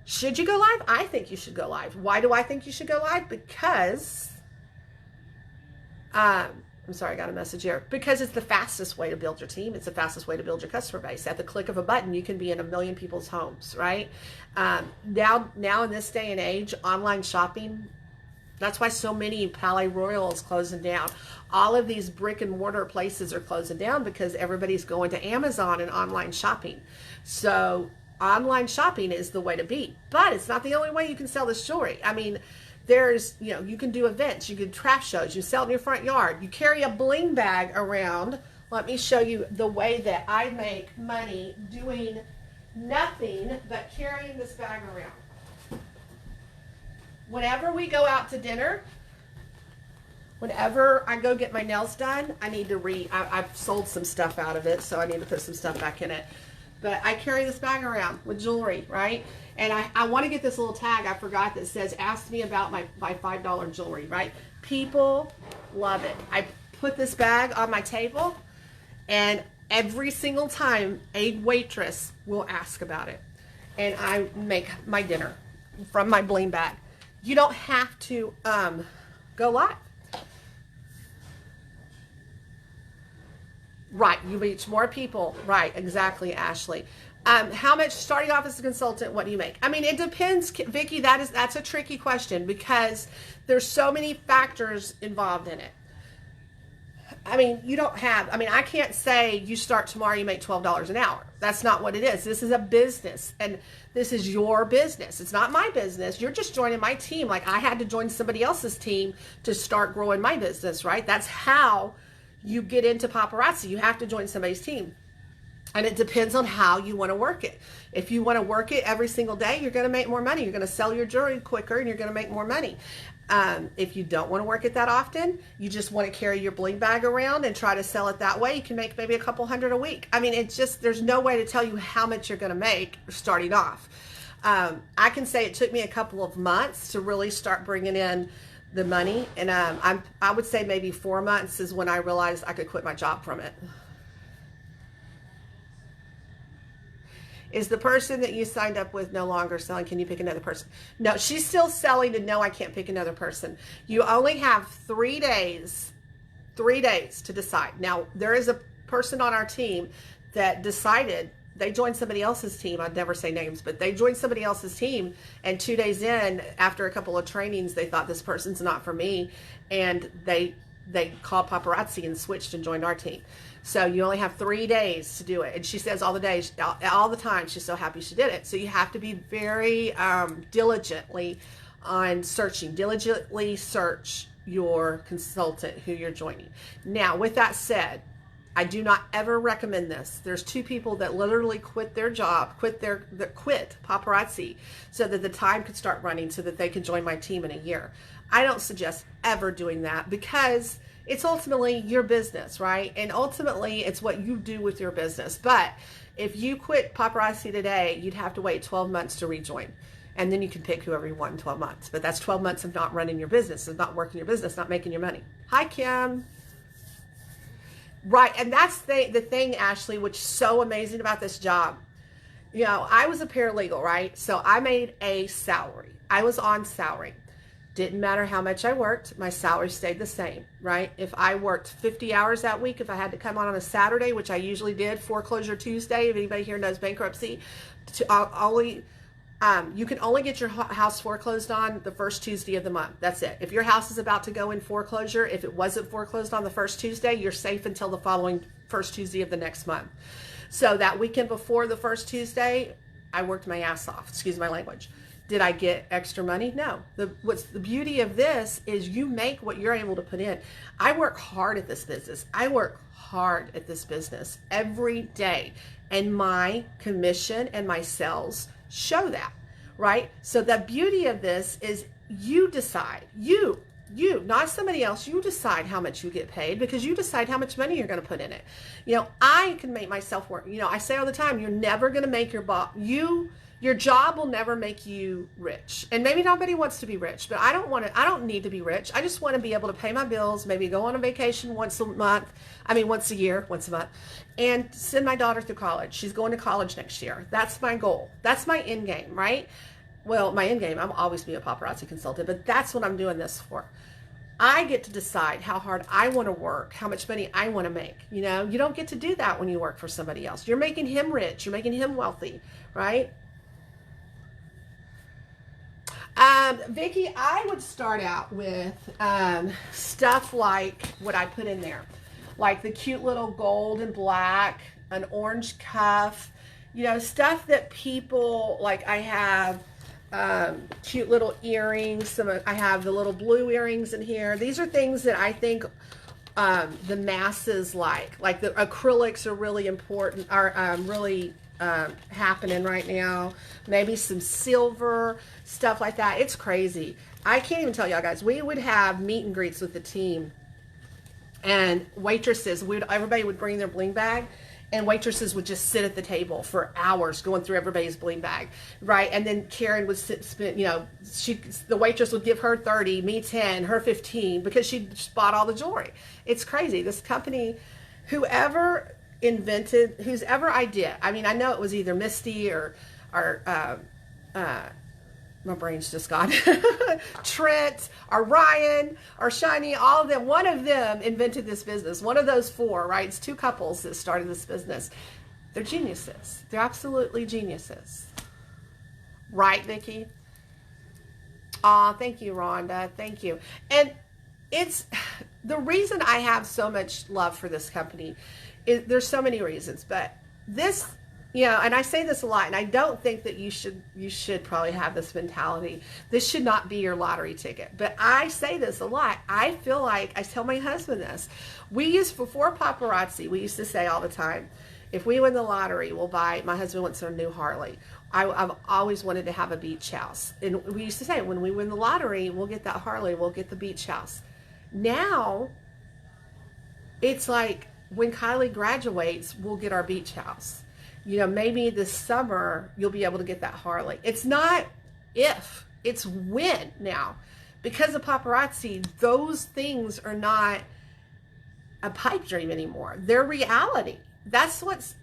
Should you go live? I think you should go live. Why do I think you should go live? Because I'm sorry, I got a message here. Because it's the fastest way to build your team. It's the fastest way to build your customer base. At the click of a button, you can be in 1 million people's homes, right? Now in this day and age, online shopping, that's why so many Palais Royal is closing down. All of these brick and mortar places are closing down because everybody's going to Amazon and online shopping. So online shopping is the way to be. But it's not the only way you can sell this jewelry. I mean, there's, you can do events, you can craft shows, you sell it in your front yard, you carry a bling bag around. Let me show you the way that I make money doing nothing but carrying this bag around. Whenever we go out to dinner, whenever I go get my nails done, I need to I've sold some stuff out of it, so I need to put some stuff back in it. But I carry this bag around with jewelry, right? And I want to get this little tag I forgot that says, ask me about my $5 jewelry, right? People love it. I put this bag on my table, and every single time a waitress will ask about it. And I make my dinner from my bling bag. You don't have to go live. Right, you reach more people. Right, exactly, Ashley. How much, starting off as a consultant, what do you make? I mean, it depends, Vicki. That's a tricky question because there's so many factors involved in it. I mean, I can't say you start tomorrow, you make $12 an hour. That's not what it is. This is a business, and this is your business. It's not my business. You're just joining my team. Like I had to join somebody else's team to start growing my business, right? That's how you get into Paparazzi. You have to join somebody's team. And it depends on how you want to work it. If you want to work it every single day, you're going to make more money. You're going to sell your jewelry quicker and you're going to make more money. If you don't want to work it that often, you just want to carry your bling bag around and try to sell it that way, you can make maybe a couple hundred a week. I mean, it's just, there's no way to tell you how much you're going to make starting off. I can say it took me a couple of months to really start bringing in the money. And I would say maybe 4 months is when I realized I could quit my job from it. Is the person that you signed up with no longer selling? Can you pick another person? No, she's still selling, and no, I can't pick another person. You only have 3 days to decide. Now, there is a person on our team that decided, they joined somebody else's team. I'd never say names, but they joined somebody else's team, and 2 days in, after a couple of trainings, they thought this person's not for me, and they called Paparazzi and switched and joined our team. So you only have 3 days to do it. And she says all the time, she's so happy she did it. So you have to be very diligently on searching. Diligently search your consultant who you're joining. Now, with that said, I do not ever recommend this. There's 2 people that literally quit their job, quit Paparazzi, so that the time could start running so that they can join my team in a year. I don't suggest ever doing that because It's ultimately your business, right? And ultimately, it's what you do with your business. But if you quit Paparazzi today, you'd have to wait 12 months to rejoin. And then you can pick whoever you want in 12 months. But that's 12 months of not running your business, of not working your business, not making your money. Hi, Kim. Right, and that's the thing, Ashley, which is so amazing about this job. You know, I was a paralegal, right? So I made a salary. I was on salary. Didn't matter how much I worked, my salary stayed the same, right? If I worked 50 hours that week, if I had to come on a Saturday, which I usually did, foreclosure Tuesday, if anybody here knows bankruptcy, you can only get your house foreclosed on the first Tuesday of the month. That's it. If your house is about to go in foreclosure, if it wasn't foreclosed on the first Tuesday, you're safe until the following first Tuesday of the next month. So that weekend before the first Tuesday, I worked my ass off. Excuse my language. Did I get extra money? No. What's the beauty of this is you make what you're able to put in. I work hard at this business. I work hard at this business every day. And my commission and my sales show that, right? So the beauty of this is you decide, you, not somebody else, you decide how much you get paid because you decide how much money you're going to put in it. You know, I can make myself work. You know, I say all the time, you're never going to make your job will never make you rich. And maybe nobody wants to be rich, but I don't need to be rich. I just want to be able to pay my bills, maybe go on a vacation once a month, once a month, and send my daughter through college. She's going to college next year. That's my goal. That's my end game, right? Well, my end game, I'll always be a paparazzi consultant, but that's what I'm doing this for. I get to decide how hard I want to work, how much money I want to make. You know, you don't get to do that when you work for somebody else. You're making him rich. You're making him wealthy, right? Vicki, I would start out with stuff like what I put in there, like the cute little gold and black, an orange cuff, you know, stuff that people like. I have cute little earrings. I have the little blue earrings in here. These are things that I think the masses like the acrylics are really important, are really happening right now. Maybe some silver, stuff like that. It's crazy. I can't even tell y'all guys. We would have meet and greets with the team and waitresses. Everybody would bring their bling bag, and waitresses would just sit at the table for hours going through everybody's bling bag, right? And then Karen would spend, you know, the waitress would give her 30, me 10, her 15, because she just bought all the jewelry. It's crazy. This company, whoever idea, I know it was either Misty or my brain's just gone. Trent or Ryan or Shiny, all of them, one of them invented this business. One of those four, right? It's two couples that started this business. They're geniuses. They're absolutely geniuses. Right, Vicki? Aw, thank you, Rhonda. Thank you. And it's the reason I have so much love for this company. There's so many reasons, but this, you know, and I say this a lot, and I don't think that you should probably have this mentality. This should not be your lottery ticket. But I say this a lot. I feel like, I tell my husband this. Before Paparazzi, we used to say all the time, if we win the lottery, we'll buy, my husband wants a new Harley. I've always wanted to have a beach house. And we used to say, when we win the lottery, we'll get that Harley, we'll get the beach house. Now, it's like, when Kylie graduates, we'll get our beach house. You know, maybe this summer you'll be able to get that Harley. It's not if, it's when now. Because of Paparazzi, those things are not a pipe dream anymore. They're reality. That's what's,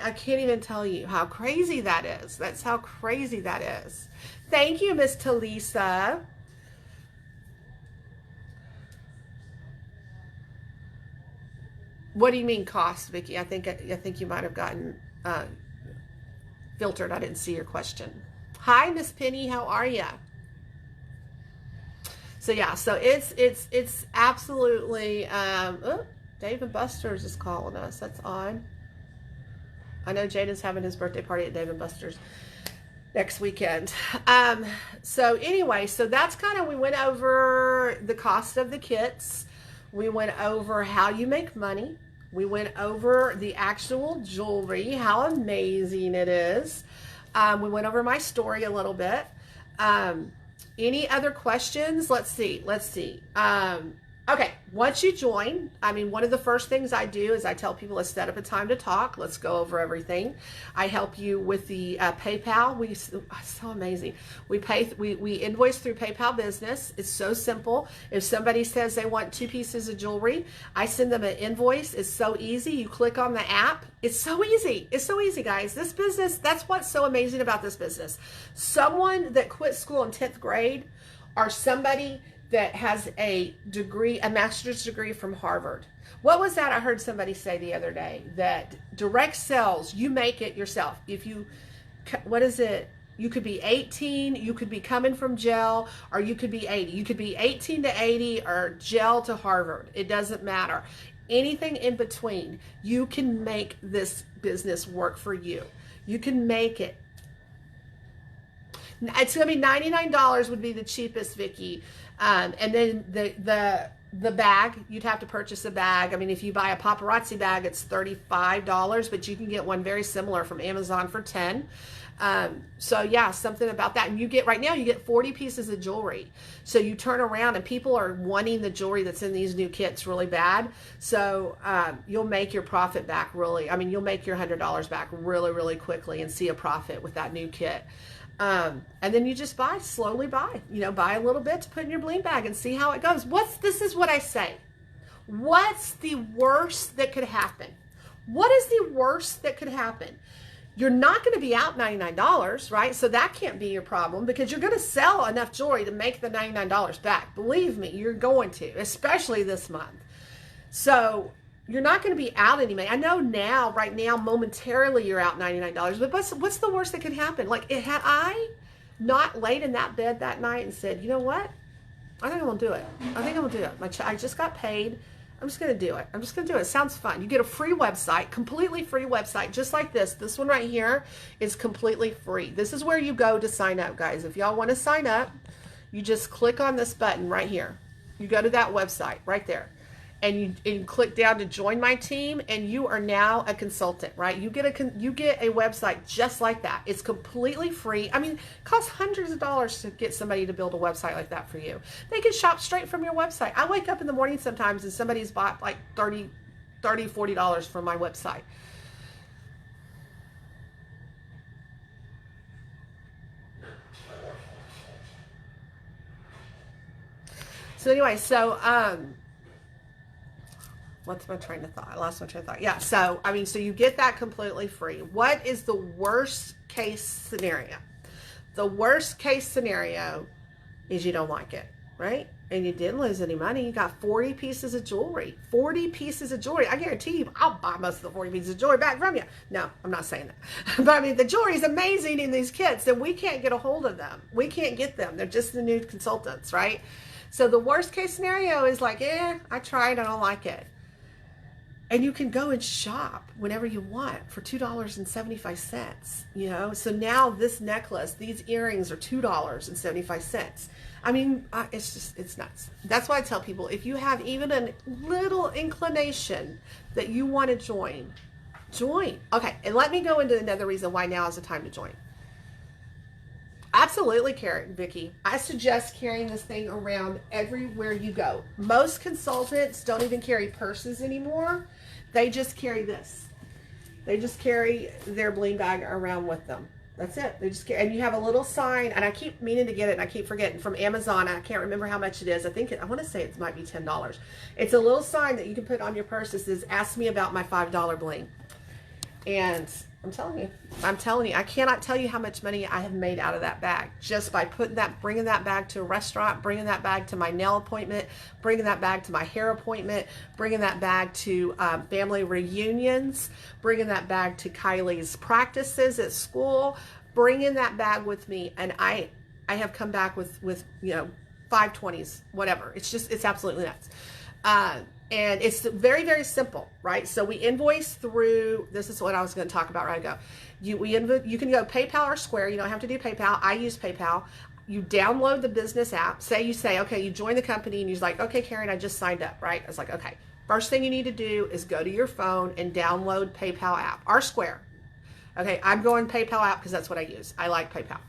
I can't even tell you how crazy that is. That's how crazy that is. Thank you, Miss Talisa. What do you mean cost, Vicki? I think you might have gotten filtered. I didn't see your question. Hi, Miss Penny. How are ya? So yeah, so it's absolutely. Dave and Buster's is calling us. That's odd. I know Jaden's having his birthday party at Dave and Buster's next weekend. So anyway, so that's kind of, we went over the cost of the kits. We went over how you make money. We went over the actual jewelry, how amazing it is. We went over my story a little bit. Any other questions? Let's see. Okay, once you join, I mean, one of the first things I do is I tell people, let's set up a time to talk. Let's go over everything. I help you with the PayPal. So amazing. We invoice through PayPal Business. It's so simple. If somebody says they want 2 pieces of jewelry, I send them an invoice. It's so easy. You click on the app. It's so easy. It's so easy, guys. This business, that's what's so amazing about this business. Someone that quit school in 10th grade or somebody that has a degree, a master's degree from Harvard. What was that I heard somebody say the other day? That direct sales, you make it yourself. If you, what is it? You could be 18, you could be coming from jail, or you could be 80. You could be 18 to 80 or jail to Harvard. It doesn't matter. Anything in between, you can make this business work for you. You can make it. It's going to be $99 would be the cheapest, Vicki. And then the bag, you'd have to purchase a bag. I mean, if you buy a Paparazzi bag, it's $35, but you can get one very similar from Amazon for $10. So yeah, something about that. And you get, right now, you get 40 pieces of jewelry. So you turn around and people are wanting the jewelry that's in these new kits really bad. So you'll make your profit back really, I mean, you'll make your $100 back really, really quickly and see a profit with that new kit. And then you just slowly buy, buy a little bit to put in your bling bag and see how it goes. This is what I say. What's the worst that could happen? What is the worst that could happen? You're not going to be out $99, right? So that can't be your problem because you're going to sell enough jewelry to make the $99 back. Believe me, you're going to, especially this month. So you're not going to be out any money. I know right now, momentarily you're out $99, but what's the worst that could happen? Like, had I not laid in that bed that night and said, you know what? I think I'm going to do it. I think I'm going to do it. I just got paid. I'm just going to do it. I'm just going to do it. It sounds fun. You get a free website, completely free website, just like this. This one right here is completely free. This is where you go to sign up, guys. If y'all want to sign up, you just click on this button right here. You go to that website right there. And you click down to join my team, and you are now a consultant, right? You get a website just like that. It's completely free. I mean, it costs hundreds of dollars to get somebody to build a website like that for you. They can shop straight from your website. I wake up in the morning sometimes and somebody's bought like $40 from my website. So anyway, what's my train of thought? I lost my train of thought. Yeah, so you get that completely free. What is the worst case scenario? The worst case scenario is you don't like it, right? And you didn't lose any money. You got 40 pieces of jewelry. 40 pieces of jewelry. I guarantee you, I'll buy most of the 40 pieces of jewelry back from you. No, I'm not saying that. But I mean, the jewelry is amazing in these kits, and we can't get a hold of them. We can't get them. They're just the new consultants, right? So the worst case scenario is like, I tried, I don't like it. And you can go and shop whenever you want for $2.75, So now this necklace, these earrings are $2.75. I mean, it's nuts. That's why I tell people, if you have even a little inclination that you want to join. Okay, and let me go into another reason why now is the time to join. Absolutely, Vicki. I suggest carrying this thing around everywhere you go. Most consultants don't even carry purses anymore. They just carry this. They just carry their bling bag around with them. That's it. They just carry, and you have a little sign, and I keep meaning to get it, and I keep forgetting, from Amazon. I can't remember how much it is. I want to say it might be $10. It's a little sign that you can put on your purse that says, ask me about my $5 bling. And I'm telling you, I cannot tell you how much money I have made out of that bag just by bringing that bag to a restaurant, bringing that bag to my nail appointment, bringing that bag to my hair appointment, bringing that bag to family reunions, bringing that bag to Kylie's practices at school, bringing that bag with me. And I have come back with 520s, whatever. It's absolutely nuts. And it's very, very simple, right? So we invoice through, this is what I was going to talk about right ago. You can go PayPal or Square. You don't have to do PayPal. I use PayPal. You download the business app. Okay, you join the company and you're like, okay, Karen, I just signed up, right? I was like, okay. First thing you need to do is go to your phone and download PayPal app or Square. Okay, I'm going PayPal app because that's what I use. I like PayPal.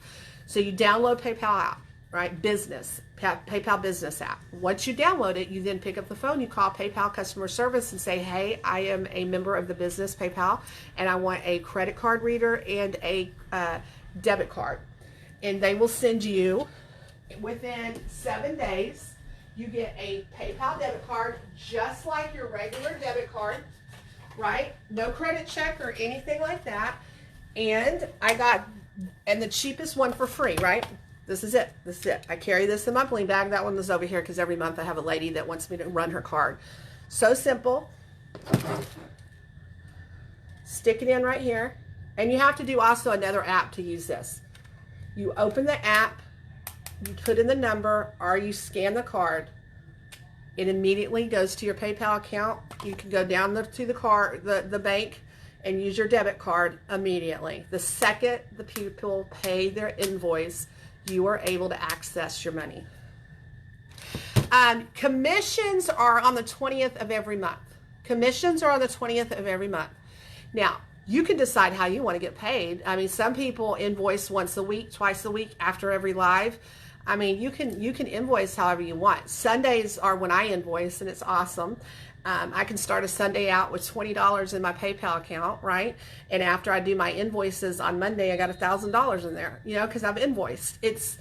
So you download PayPal app. right? Business, PayPal business app. Once you download it, you then pick up the phone, you call PayPal customer service and say, hey, I am a member of the business PayPal, and I want a credit card reader and a debit card. And they will send you, within 7 days, you get a PayPal debit card just like your regular debit card, right? No credit check or anything like that. And the cheapest one for free, right? This is it. This is it. I carry this in my bling bag. That one was over here because every month I have a lady that wants me to run her card. So simple. Stick it in right here. And you have to do also another app to use this. You open the app, you put in the number, or you scan the card. It immediately goes to your PayPal account. You can go down to the bank and use your debit card immediately. The second the people pay their invoice, you are able to access your money. Commissions are on the 20th of every month. Commissions are on the 20th of every month. Now, you can decide how you want to get paid. I mean, some people invoice once a week, twice a week, after every live. I mean, you can invoice however you want. Sundays are when I invoice, and it's awesome. I can start a Sunday out with $20 in my PayPal account, right? And after I do my invoices on Monday, I got $1,000 in there, you know, because I've invoiced. It's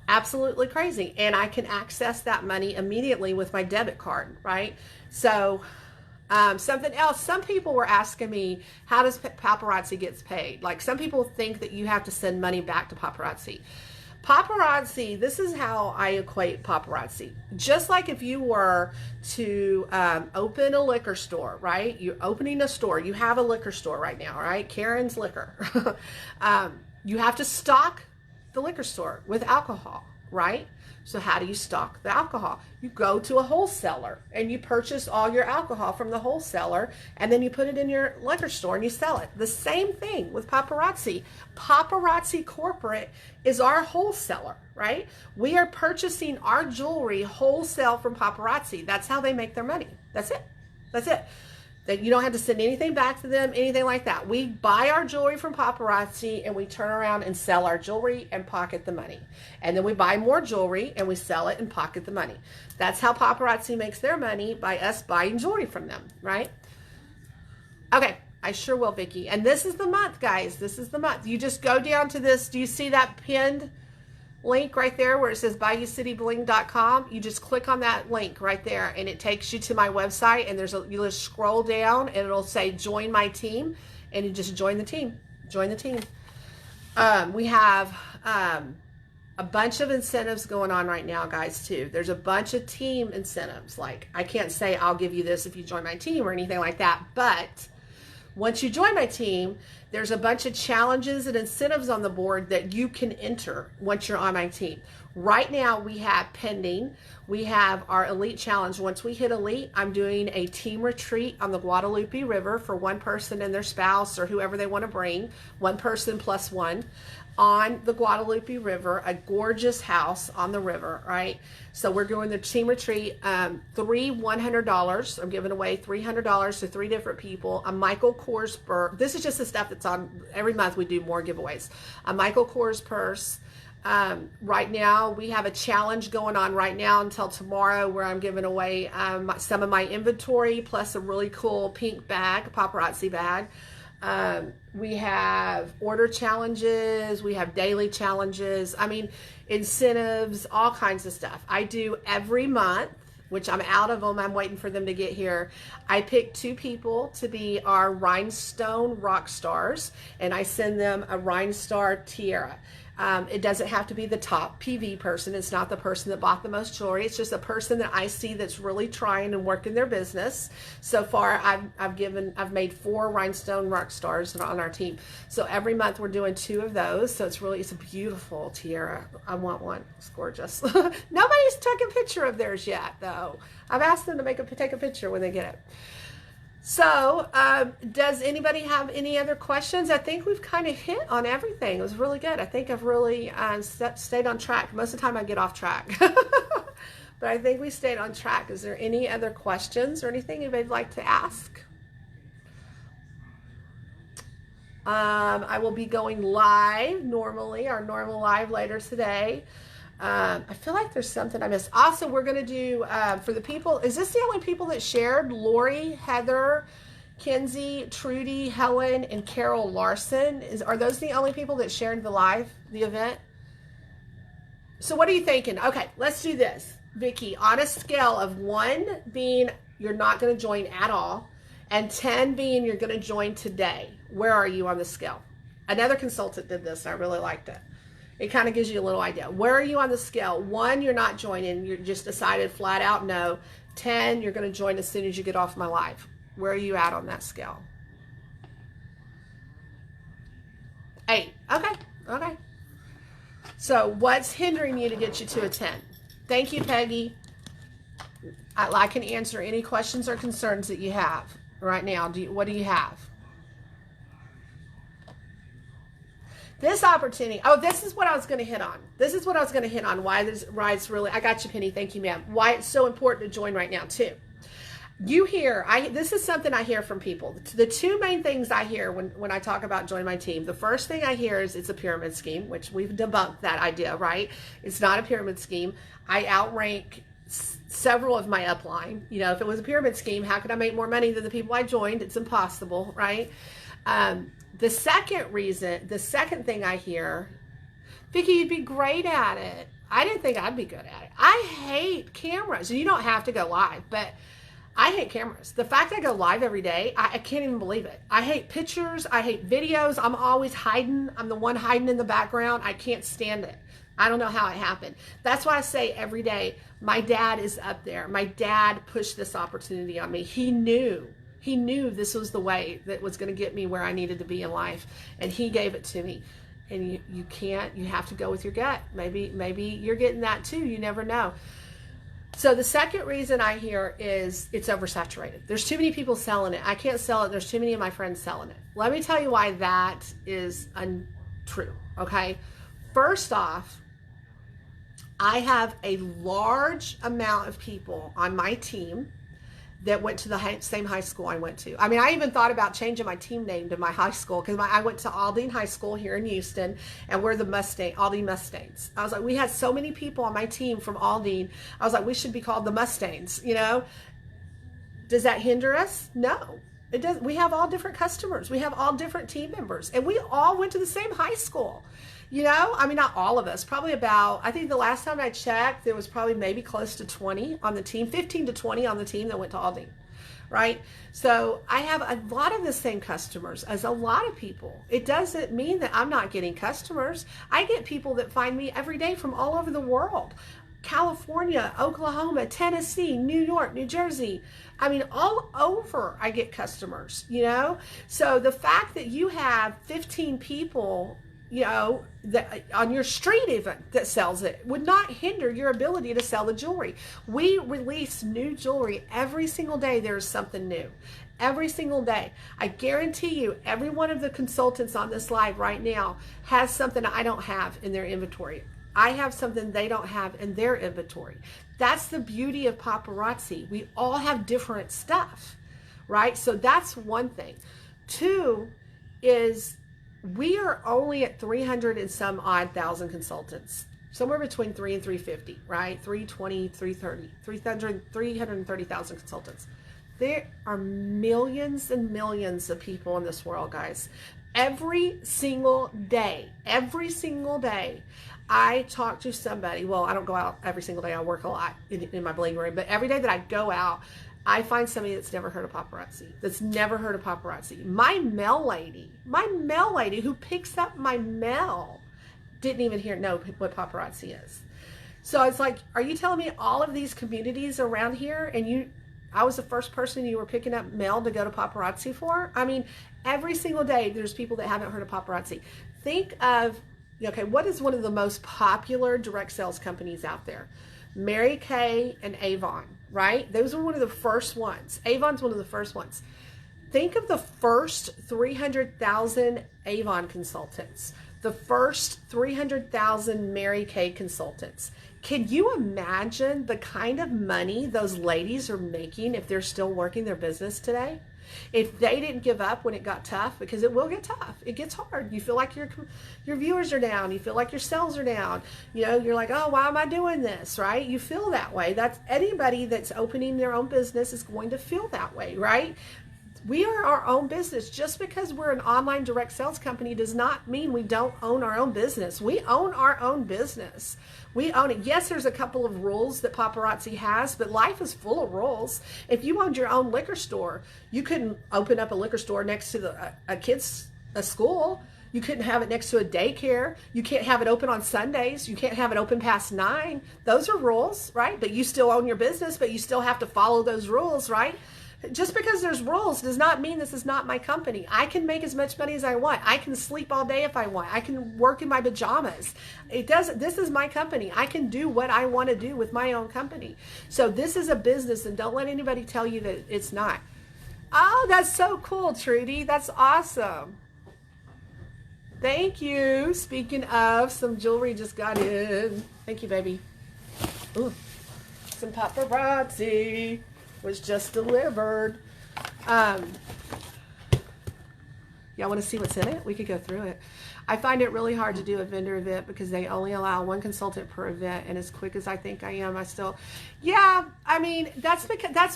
absolutely crazy. And I can access that money immediately with my debit card, right? So something else, some people were asking me, how does Paparazzi gets paid? Like, some people think that you have to send money back to Paparazzi. Paparazzi, this is how I equate Paparazzi. Just like if you were to open a liquor store, right? You're opening a store. You have a liquor store right now, right? Karen's Liquor. You have to stock the liquor store with alcohol, right? So how do you stock the alcohol? You go to a wholesaler and you purchase all your alcohol from the wholesaler, and then you put it in your liquor store and you sell it. The same thing with Paparazzi. Paparazzi Corporate is our wholesaler, right? We are purchasing our jewelry wholesale from Paparazzi. That's how they make their money. That's it. That's it. That you don't have to send anything back to them, anything like that. We buy our jewelry from Paparazzi and we turn around and sell our jewelry and pocket the money. And then we buy more jewelry and we sell it and pocket the money. That's how Paparazzi makes their money, by us buying jewelry from them, right? Okay, I sure will, Vicki. And this is the month, guys. This is the month. You just go down to this. Do you see that pinned link right there where it says BayouCityBling.com? You just click on that link right there and it takes you to my website, and you just scroll down and it'll say join my team, and you just join the team. Join the team. We have a bunch of incentives going on right now, guys, too. There's a bunch of team incentives. Like, I can't say I'll give you this if you join my team or anything like that, but once you join my team, there's a bunch of challenges and incentives on the board that you can enter once you're on my team. Right now, we have pending, we have our Elite Challenge. Once we hit Elite, I'm doing a team retreat on the Guadalupe River for one person and their spouse or whoever they want to bring, one person plus one, on the Guadalupe River, a gorgeous house on the river, right? So we're doing the team retreat, three $100. I'm giving away $300 to 3 different people. A Michael Kors purse. This is just the stuff that's on every month. We do more giveaways. A Michael Kors purse. Right now we have a challenge going on right now until tomorrow where I'm giving away some of my inventory plus a really cool pink bag, Paparazzi bag. We have order challenges, we have daily challenges, I mean, incentives, all kinds of stuff. I do every month, which I'm out of them, I'm waiting for them to get here. I pick 2 people to be our rhinestone rock stars, and I send them a rhinestar tiara. It doesn't have to be the top PV person. It's not the person that bought the most jewelry. It's just a person that I see that's really trying and working their business. So far, I've made 4 rhinestone rock stars on our team. So every month we're doing 2 of those. So it's a beautiful tiara. I want one. It's gorgeous. Nobody's took a picture of theirs yet, though. I've asked them to take a picture when they get it. So, does anybody have any other questions? I think we've kind of hit on everything. It was really good. I think I've really stayed on track. Most of the time I get off track. But I think we stayed on track. Is there any other questions or anything anybody'd like to ask? I will be going live normally, our normal live later today. I feel like there's something I missed. Also, we're going to do, for the people, is this the only people that shared? Lori, Heather, Kenzie, Trudy, Helen, and Carol Larson. Are those the only people that shared the event? So what are you thinking? Okay, let's do this. Vicki, on a scale of 1 being you're not going to join at all, and 10 being you're going to join today, where are you on the scale? Another consultant did this, and I really liked it. It kind of gives you a little idea. Where are you on the scale? 1, you're not joining. You're just decided flat out no. 10, you're going to join as soon as you get off my live. Where are you at on that scale? 8. Okay. So what's hindering you to get you to a 10? Thank you, Peggy. I can answer any questions or concerns that you have right now. What do you have? This opportunity. Oh, this is what I was going to hit on. Why it's really, I got you, Penny. Thank you, ma'am. Why it's so important to join right now, too. This is something I hear from people. The 2 main things I hear when I talk about join my team, the first thing I hear is it's a pyramid scheme, which we've debunked that idea, right? It's not a pyramid scheme. I outrank several of my upline. You know, if it was a pyramid scheme, how could I make more money than the people I joined? It's impossible, right? The second thing I hear, Vicki, you'd be great at it. I didn't think I'd be good at it. I hate cameras. You don't have to go live, but I hate cameras. The fact I go live every day, I can't even believe it. I hate pictures. I hate videos. I'm always hiding. I'm the one hiding in the background. I can't stand it. I don't know how it happened. That's why I say every day, my dad is up there. My dad pushed this opportunity on me. He knew this was the way that was going to get me where I needed to be in life. And he gave it to me. And you have to go with your gut. Maybe you're getting that too. You never know. So the second reason I hear is it's oversaturated. There's too many people selling it. I can't sell it. There's too many of my friends selling it. Let me tell you why that is untrue, okay? First off, I have a large amount of people on my team that went to the same high school I went to. I mean, I even thought about changing my team name to my high school because I went to Aldine High School here in Houston, and we're the Aldine Mustangs. I was like, we had so many people on my team from Aldine. I was like, we should be called the Mustangs, you know? Does that hinder us? No, it doesn't. We have all different customers. We have all different team members, and we all went to the same high school. You know, I mean, not all of us, probably I think the last time I checked, there was probably maybe close to 20 on the team, 15 to 20 on the team that went to Aldine, right? So I have a lot of the same customers as a lot of people. It doesn't mean that I'm not getting customers. I get people that find me every day from all over the world. California, Oklahoma, Tennessee, New York, New Jersey. I mean, all over I get customers, you know? So the fact that you have 15 people, you know, that on your street even that sells it would not hinder your ability to sell the jewelry. We release new jewelry every single day. There's something new every single day. I guarantee you every one of the consultants on this live right now has something I don't have in their inventory. I have something they don't have in their inventory. That's the beauty of Paparazzi. We all have different stuff, right? So that's one thing. 2 is we are only at 300 and some odd thousand consultants, somewhere between 3 and 350, right? 320, 330, 330,000 consultants. There are millions and millions of people in this world, guys. Every single day, I talk to somebody. Well, I don't go out every single day. I work a lot in my bling room, but every day that I go out, I find somebody that's never heard of Paparazzi, My mail lady who picks up my mail didn't even know what Paparazzi is. So it's like, are you telling me all of these communities around here and I was the first person you were picking up mail to go to Paparazzi for? I mean, every single day there's people that haven't heard of Paparazzi. Think of, okay, what is one of the most popular direct sales companies out there? Mary Kay and Avon, right? Those were one of the first ones. Avon's one of the first ones. Think of the first 300,000 Avon consultants, the first 300,000 Mary Kay consultants. Can you imagine the kind of money those ladies are making if they're still working their business today? If they didn't give up when it got tough, because it will get tough, it gets hard. You feel like your viewers are down. You feel like your sales are down. You know, you're like, oh, why am I doing this, right? You feel that way. That's anybody that's opening their own business is going to feel that way, right? We are our own business. Just because we're an online direct sales company does not mean we don't own our own business. We own our own business. We own it. Yes, there's a couple of rules that Paparazzi has, but life is full of rules. If you owned your own liquor store, you couldn't open up a liquor store next to a school. You couldn't have it next to a daycare. You can't have it open on Sundays. You can't have it open past 9. Those are rules, right? But you still own your business, but you still have to follow those rules, right? Just because there's rules does not mean this is not my company. I can make as much money as I want. I can sleep all day if I want. I can work in my pajamas. This is my company. I can do what I want to do with my own company. So this is a business, and don't let anybody tell you that it's not. Oh, that's so cool, Trudy. That's awesome. Thank you. Speaking of, some jewelry just got in. Thank you, baby. Ooh, some paparazzi was just delivered. Y'all want to see what's in it? We could go through it. I find it really hard to do a vendor event because they only allow 1 consultant per event, and as quick as I think I am, yeah, I mean, that's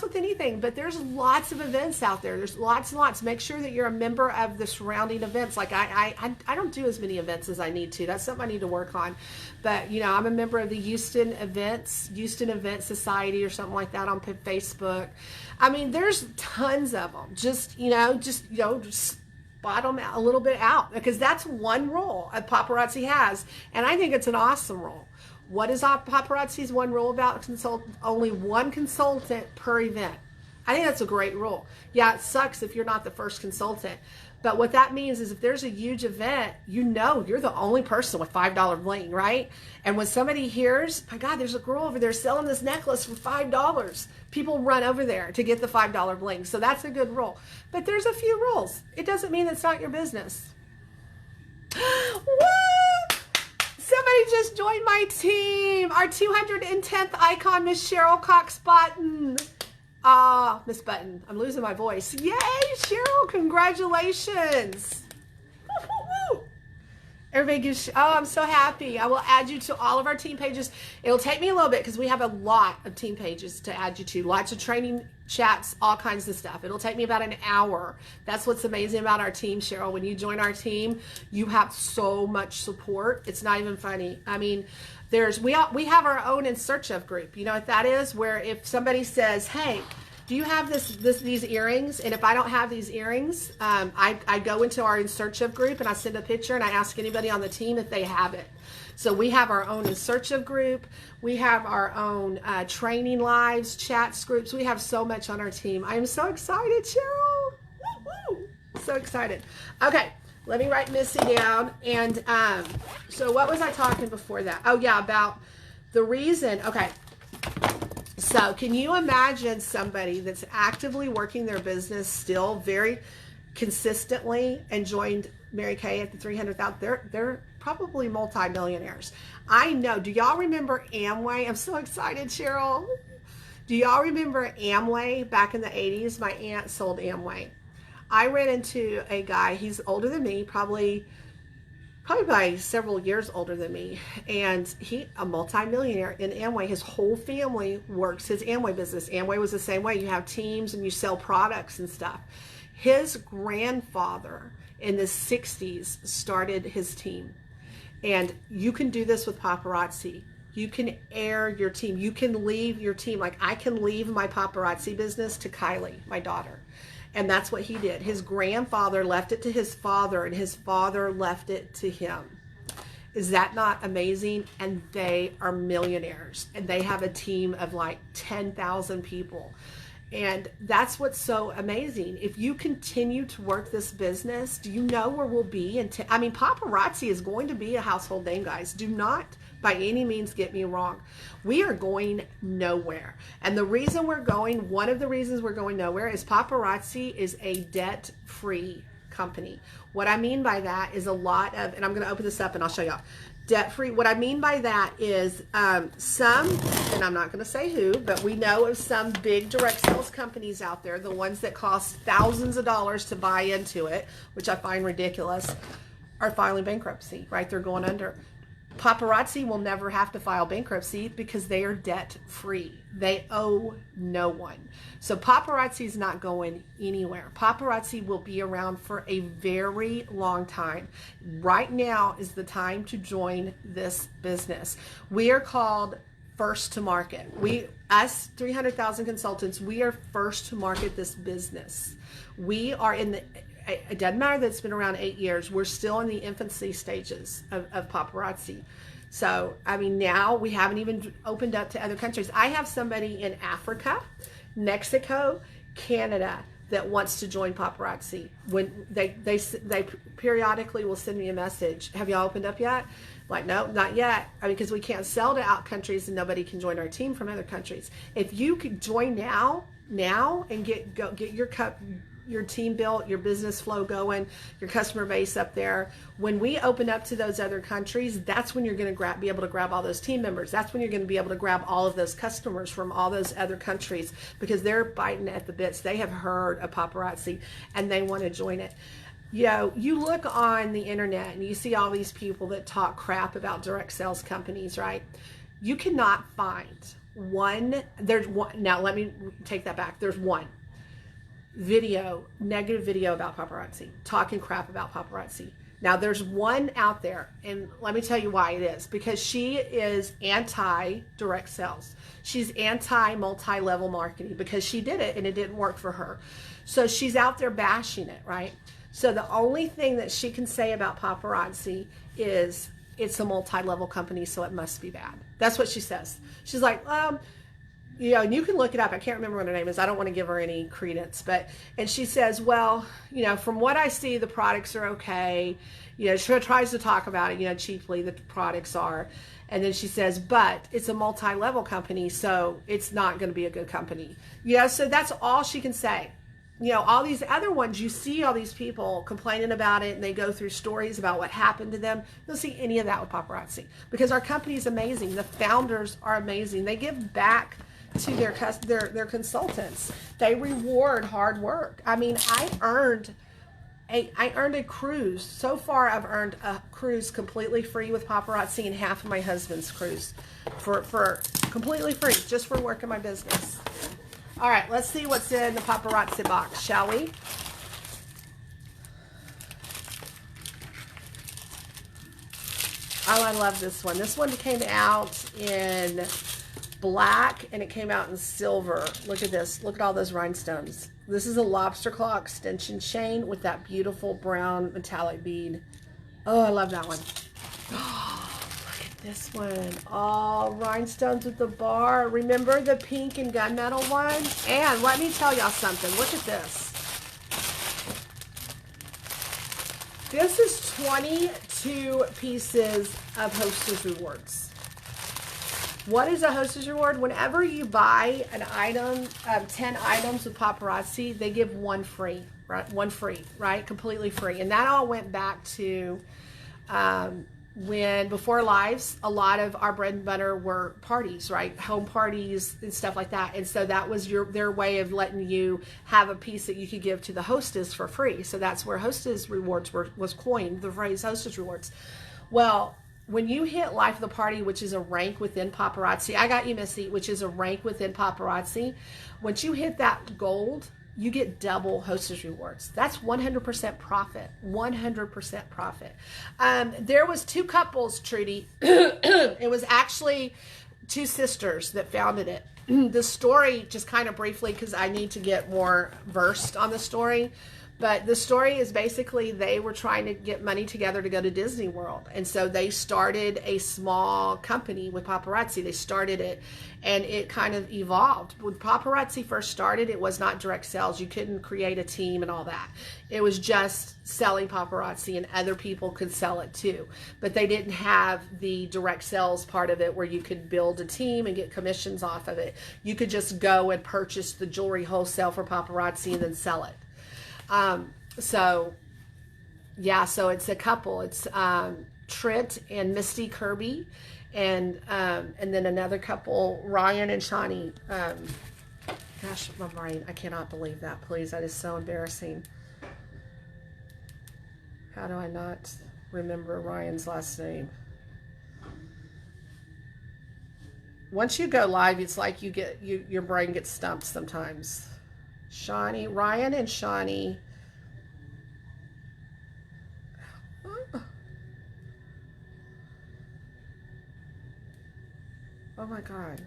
with anything, but there's lots of events out there. There's lots and lots. Make sure that you're a member of the surrounding events. Like I don't do as many events as I need to. That's something I need to work on. But, you know, I'm a member of the Houston Event Society or something like that on Facebook. I mean, there's tons of them. Just spot them a little bit out, because that's one rule that Paparazzi has, and I think it's an awesome rule. What is Paparazzi's one rule about? Only 1 consultant per event. I think that's a great rule. Yeah, it sucks if you're not the first consultant, but what that means is if there's a huge event, you know you're the only person with $5 bling, right? And when somebody hears, my God, there's a girl over there selling this necklace for $5, people run over there to get the $5 bling. So that's a good rule. But there's a few rules. It doesn't mean it's not your business. Woo! Somebody just joined my team. Our 210th icon, Miss Cheryl Cox Button. Miss Button, I'm losing my voice. Yay, Cheryl, congratulations. Woo-hoo-hoo. Everybody gives, I'm so happy. I will add you to all of our team pages. It'll take me a little bit because we have a lot of team pages to add you to. Lots of training chats, all kinds of stuff. It'll take me about an hour. That's what's amazing about our team, Cheryl. When you join our team, you have so much support. It's not even funny. I mean, we have our own In Search Of group. You know what that is? Where if somebody says, hey, do you have these earrings? And if I don't have these earrings, I go into our In Search Of group and I send a picture and I ask anybody on the team if they have it. So we have our own In Search Of group. We have our own training lives, chats groups. We have so much on our team. I am so excited, Cheryl. Woo-hoo. So excited. Okay. Let me write Missy down. And so what was I talking before that? Oh, yeah, about the reason. Okay. So can you imagine somebody that's actively working their business still very consistently and joined Mary Kay at the 300,000? They're probably multi-millionaires. I know. Do y'all remember Amway? I'm so excited, Cheryl. Do y'all remember Amway back in the 80s? My aunt sold Amway. I ran into a guy, he's older than me, probably by several years older than me, and a multi-millionaire in Amway. His whole family works his Amway business. Amway was the same way. You have teams and you sell products and stuff. His grandfather in the 60s started his team, and you can do this with Paparazzi. You can air your team. You can leave your team. Like I can leave my Paparazzi business to Kylie, my daughter. And that's what he did. His grandfather left it to his father, and his father left it to him. Is that not amazing? And they are millionaires, and they have a team of like 10,000 people. And that's what's so amazing. If you continue to work this business, do you know where we'll be? I mean, Paparazzi is going to be a household name, guys. Do not by any means get me wrong. We are going nowhere. And one of the reasons we're going nowhere is Paparazzi is a debt-free company. What I mean by that is a lot of, and I'm going to open this up and I'll show y'all. Debt-free. What I mean by that is some, and I'm not going to say who, but we know of some big direct sales companies out there, the ones that cost thousands of dollars to buy into it, which I find ridiculous, are filing bankruptcy, right? They're going under. Paparazzi will never have to file bankruptcy because they are debt-free. They owe no one. So Paparazzi is not going anywhere. Paparazzi will be around for a very long time. Right now is the time to join this business. We are called first to market. Us 300,000 consultants, we are first to market this business. We are in the, it doesn't matter that it's been around 8 years, we're still in the infancy stages of Paparazzi. So, I mean, now we haven't even opened up to other countries. I have somebody in Africa, Mexico, Canada that wants to join Paparazzi. When they periodically will send me a message. Have y'all opened up yet? Like, no, not yet. I mean, because we can't sell to out countries and nobody can join our team from other countries. If you could join now and get your team built, your business flow going, your customer base up there. When we open up to those other countries, that's when you're going to be able to grab all those team members. That's when you're going to be able to grab all of those customers from all those other countries because they're biting at the bits. They have heard of Paparazzi and they want to join it. You know, you look on the internet and you see all these people that talk crap about direct sales companies, right? You cannot find one. There's one. Now, let me take that back. There's one negative video about Paparazzi, talking crap about Paparazzi. Now there's one out there, and let me tell you why it is. Because she is anti-direct sales. She's anti-multi-level marketing because she did it and it didn't work for her. So she's out there bashing it, right? So the only thing that she can say about Paparazzi is it's a multi-level company, so it must be bad. That's what she says. She's like, you know, and you can look it up. I can't remember what her name is. I don't want to give her any credence, and she says, well, you know, from what I see, the products are okay. You know, she tries to talk about it, you know, cheaply the products are. And then she says, but it's a multi-level company, so it's not going to be a good company. You know, so that's all she can say. You know, all these other ones, you see all these people complaining about it and they go through stories about what happened to them. You don't see any of that with Paparazzi because our company is amazing. The founders are amazing. They give back to their consultants. They reward hard work. I mean, I earned a cruise. So far, I've earned a cruise completely free with Paparazzi and half of my husband's cruise for completely free, just for working my business. All right, let's see what's in the Paparazzi box, shall we? Oh, I love this one. This one came out in black and it came out in silver. Look at this. Look at all those rhinestones. This is a lobster claw extension chain with that beautiful brown metallic bead. Oh, I love that one. Oh, look at this one. All rhinestones with the bar. Remember the pink and gunmetal one? And let me tell y'all something. Look at this. This is 22 pieces of Hostess Rewards. What is a Hostess Reward? Whenever you buy an item, 10 items with Paparazzi, they give one free, right? One free, right? Completely free. And that all went back to when, before lives, a lot of our bread and butter were parties, right? Home parties and stuff like that. And so that was their way of letting you have a piece that you could give to the hostess for free. So that's where Hostess Rewards was coined, the phrase Hostess Rewards. Well, when you hit Life of the Party, which is a rank within Paparazzi, I got you, Missy, which is a rank within Paparazzi. Once you hit that gold, you get double Hostess Rewards. That's 100% profit. 100% profit. There was two couples, Trudy. It was actually two sisters that founded it. The story, just kind of briefly, because I need to get more versed on the story. But the story is basically they were trying to get money together to go to Disney World. And so they started a small company with Paparazzi. They started it and it kind of evolved. When Paparazzi first started, it was not direct sales. You couldn't create a team and all that. It was just selling Paparazzi and other people could sell it too. But they didn't have the direct sales part of it where you could build a team and get commissions off of it. You could just go and purchase the jewelry wholesale for Paparazzi and then sell it. So yeah, so it's a couple. It's Trent and Misty Kirby, and then another couple, Ryan and Shawnee. Gosh, my brain, I cannot believe that, please. That is so embarrassing. How do I not remember Ryan's last name? Once you go live, it's like your brain gets stumped sometimes. Shawnee, Ryan and Shawnee. Oh my God.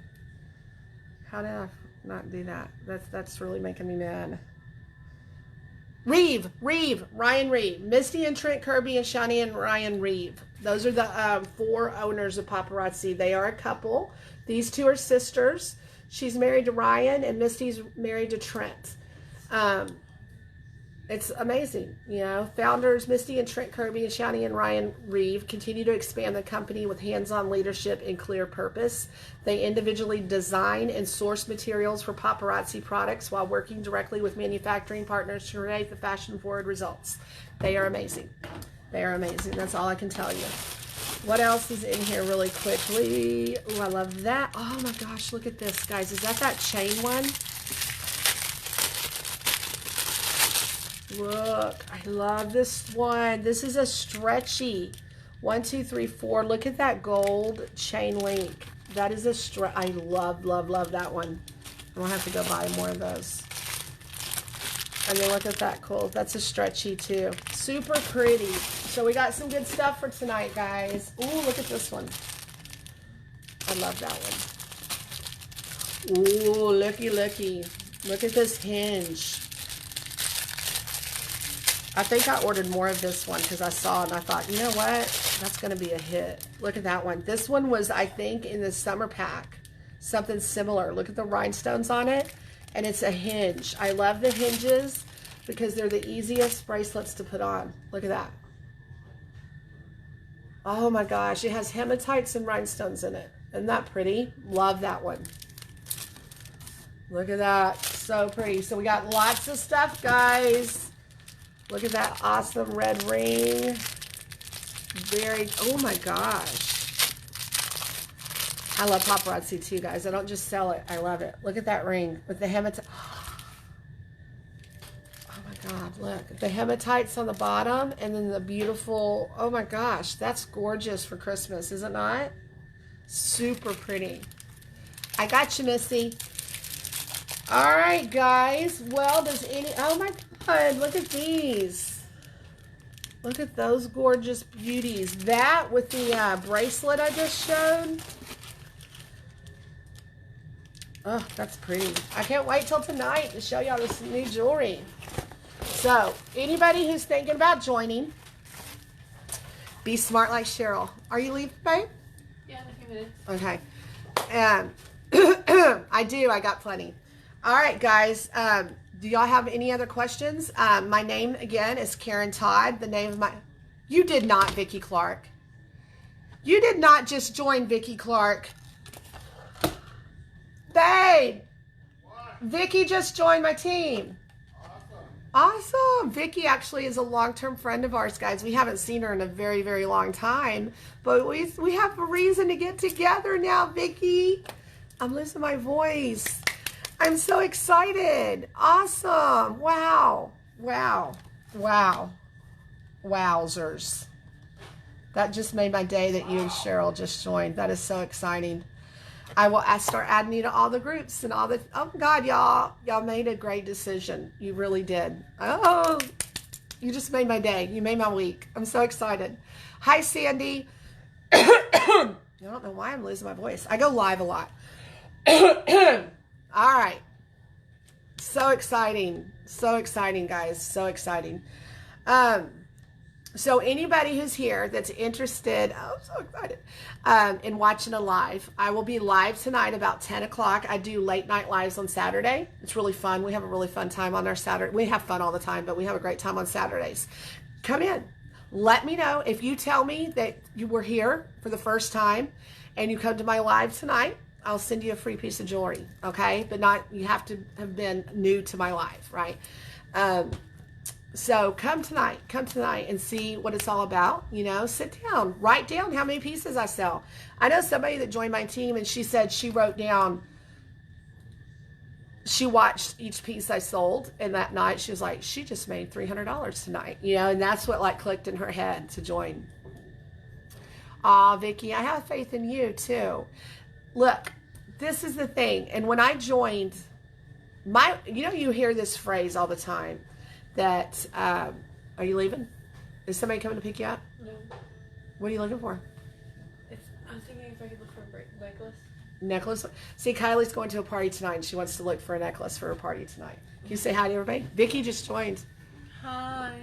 How did I not do that? That's really making me mad. Ryan Reeve. Misty and Trent Kirby and Shawnee and Ryan Reeve. Those are the 4 owners of Paparazzi. They are a couple. These 2 are sisters. She's married to Ryan and Misty's married to Trent. It's amazing, you know. Founders Misty and Trent Kirby and Shawnee and Ryan Reeve continue to expand the company with hands-on leadership and clear purpose. They individually design and source materials for Paparazzi products while working directly with manufacturing partners to create the fashion-forward results. They are amazing. They are amazing. That's all I can tell you. What else is in here really quickly? Oh, I love that. Oh my gosh, look at this, guys. Is that chain one? Look, I love this one. This is a stretchy 1, 2, 3, 4. Look at that gold chain link. That is a I love that one. I'm gonna have to go buy more of those. And then look at that, cool. That's a stretchy too. Super pretty. So we got some good stuff for tonight, guys. Ooh, look at this one. I love that one. Ooh, looky. Look at this hinge. I think I ordered more of this one because I saw it and I thought, you know what? That's going to be a hit. Look at that one. This one was, I think, in the summer pack. Something similar. Look at the rhinestones on it. And it's a hinge. I love the hinges because they're the easiest bracelets to put on. Look at that. Oh my gosh. It has hematites and rhinestones in it. Isn't that pretty? Love that one. Look at that. So pretty. So we got lots of stuff, guys. Look at that awesome red ring. Oh my gosh. I love Paparazzi too, guys. I don't just sell it. I love it. Look at that ring with the hematite. Oh my God, look. The hematites on the bottom and then the beautiful, oh my gosh, that's gorgeous for Christmas, is it not? Super pretty. I got you, Missy. All right, guys. Well, oh my God, look at these. Look at those gorgeous beauties. That with the bracelet I just showed. Oh, that's pretty. I can't wait till tonight to show y'all this new jewelry. So, anybody who's thinking about joining, be smart like Cheryl. Are you leaving, babe? Yeah, in a few minutes. Okay. I do. I got plenty. All right, guys. Do y'all have any other questions? My name, again, is Karen Todd. The name of my... You did not, Vicki Clark. You did not just join Vicki Clark. Babe! What? Vicki just joined my team. Awesome. Vicki actually is a long-term friend of ours, guys. We haven't seen her in a very, very long time. But we have a reason to get together now, Vicki. I'm losing my voice. I'm so excited. Awesome. Wow. Wowzers. That just made my day that you and Cheryl just joined. That is so exciting. I will start adding you to all the groups and all the... Oh, God, y'all made a great decision. You really did. Oh, you just made my day. You made my week. I'm so excited. Hi, Sandy. I don't know why I'm losing my voice. I go live a lot. All right. So exciting. So exciting, guys. So exciting. So anybody who's here that's interested, oh, I'm so excited, in watching a live, I will be live tonight about 10 o'clock. I do late night lives on Saturday. It's really fun. We have a really fun time on our Saturday. We have fun all the time, but we have a great time on Saturdays. Come in. Let me know if you tell me that you were here for the first time and you come to my live tonight. I'll send you a free piece of jewelry, okay? But you have to have been new to my live, right? So come tonight and see what it's all about. You know, sit down, write down how many pieces I sell. I know somebody that joined my team and she said she wrote down, she watched each piece I sold, and that night she was like, she just made $300 tonight, you know, and that's what like clicked in her head to join. Vicki, I have faith in you too. Look, this is the thing. And when I joined you know, you hear this phrase all the time that, are you leaving? Is somebody coming to pick you up? No. What are you looking for? I was thinking if I could look for a necklace. Necklace? See, Kylie's going to a party tonight and she wants to look for a necklace for her party tonight. Can you say hi to everybody? Vicki just joined. Hi.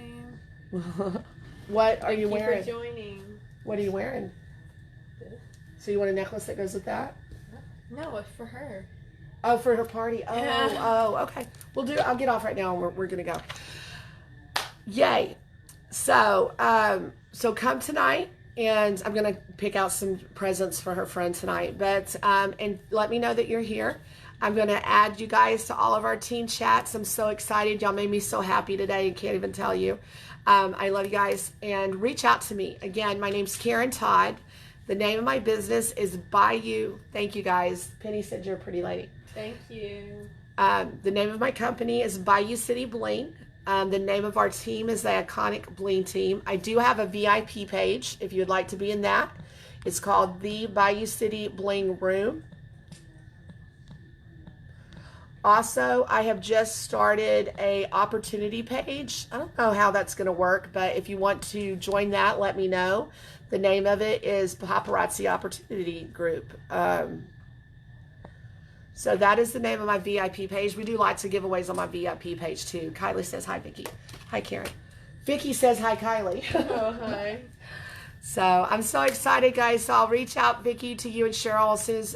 What are you wearing? Thank you for joining. What are you wearing? This? So you want a necklace that goes with that? No, it's for her. Oh, for her party. Oh, Yeah. oh, okay. I'll get off right now and we're gonna go. Yay. So, so come tonight and I'm gonna pick out some presents for her friend tonight. But and let me know that you're here. I'm gonna add you guys to all of our team chats. I'm so excited. Y'all made me so happy today. I can't even tell you. I love you guys, and reach out to me. Again, my name's Karen Todd. The name of my business is Bayou. Thank you guys. Penny said you're a pretty lady. Thank you. The name of my company is Bayou City Bling. The name of our team is the Iconic Bling Team. I do have a VIP page if you'd like to be in that. It's called the Bayou City Bling Room. Also, I have just started a opportunity page. I don't know how that's going to work, but if you want to join that, let me know. The name of it is Paparazzi Opportunity Group. So that is the name of my VIP page. We do lots of giveaways on my VIP page too. Kylie says hi, Vicki. Hi, Karen. Vicki says hi, Kylie. Oh, hi. So I'm so excited, guys. So I'll reach out, Vicki, to you and Cheryl as soon as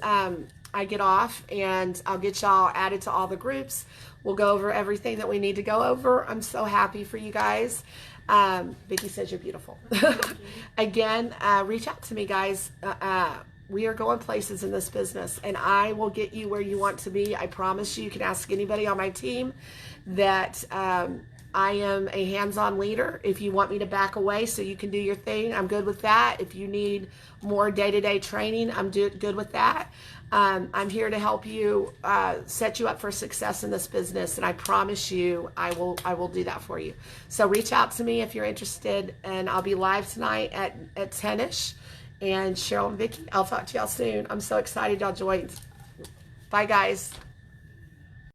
I get off, and I'll get y'all added to all the groups. We'll go over everything that we need to go over. I'm so happy for you guys. Vicki says you're beautiful. Again, reach out to me, guys. We are going places in this business, and I will get you where you want to be. I promise you. You can ask anybody on my team that I am a hands-on leader. If you want me to back away so you can do your thing, I'm good with that. If you need more day-to-day training, I'm good with that. I'm here to help you set you up for success in this business, and I promise you I will do that for you. So reach out to me if you're interested, and I'll be live tonight at 10ish. And Cheryl and Vicki, I'll talk to y'all soon. I'm so excited y'all joined. Bye, guys.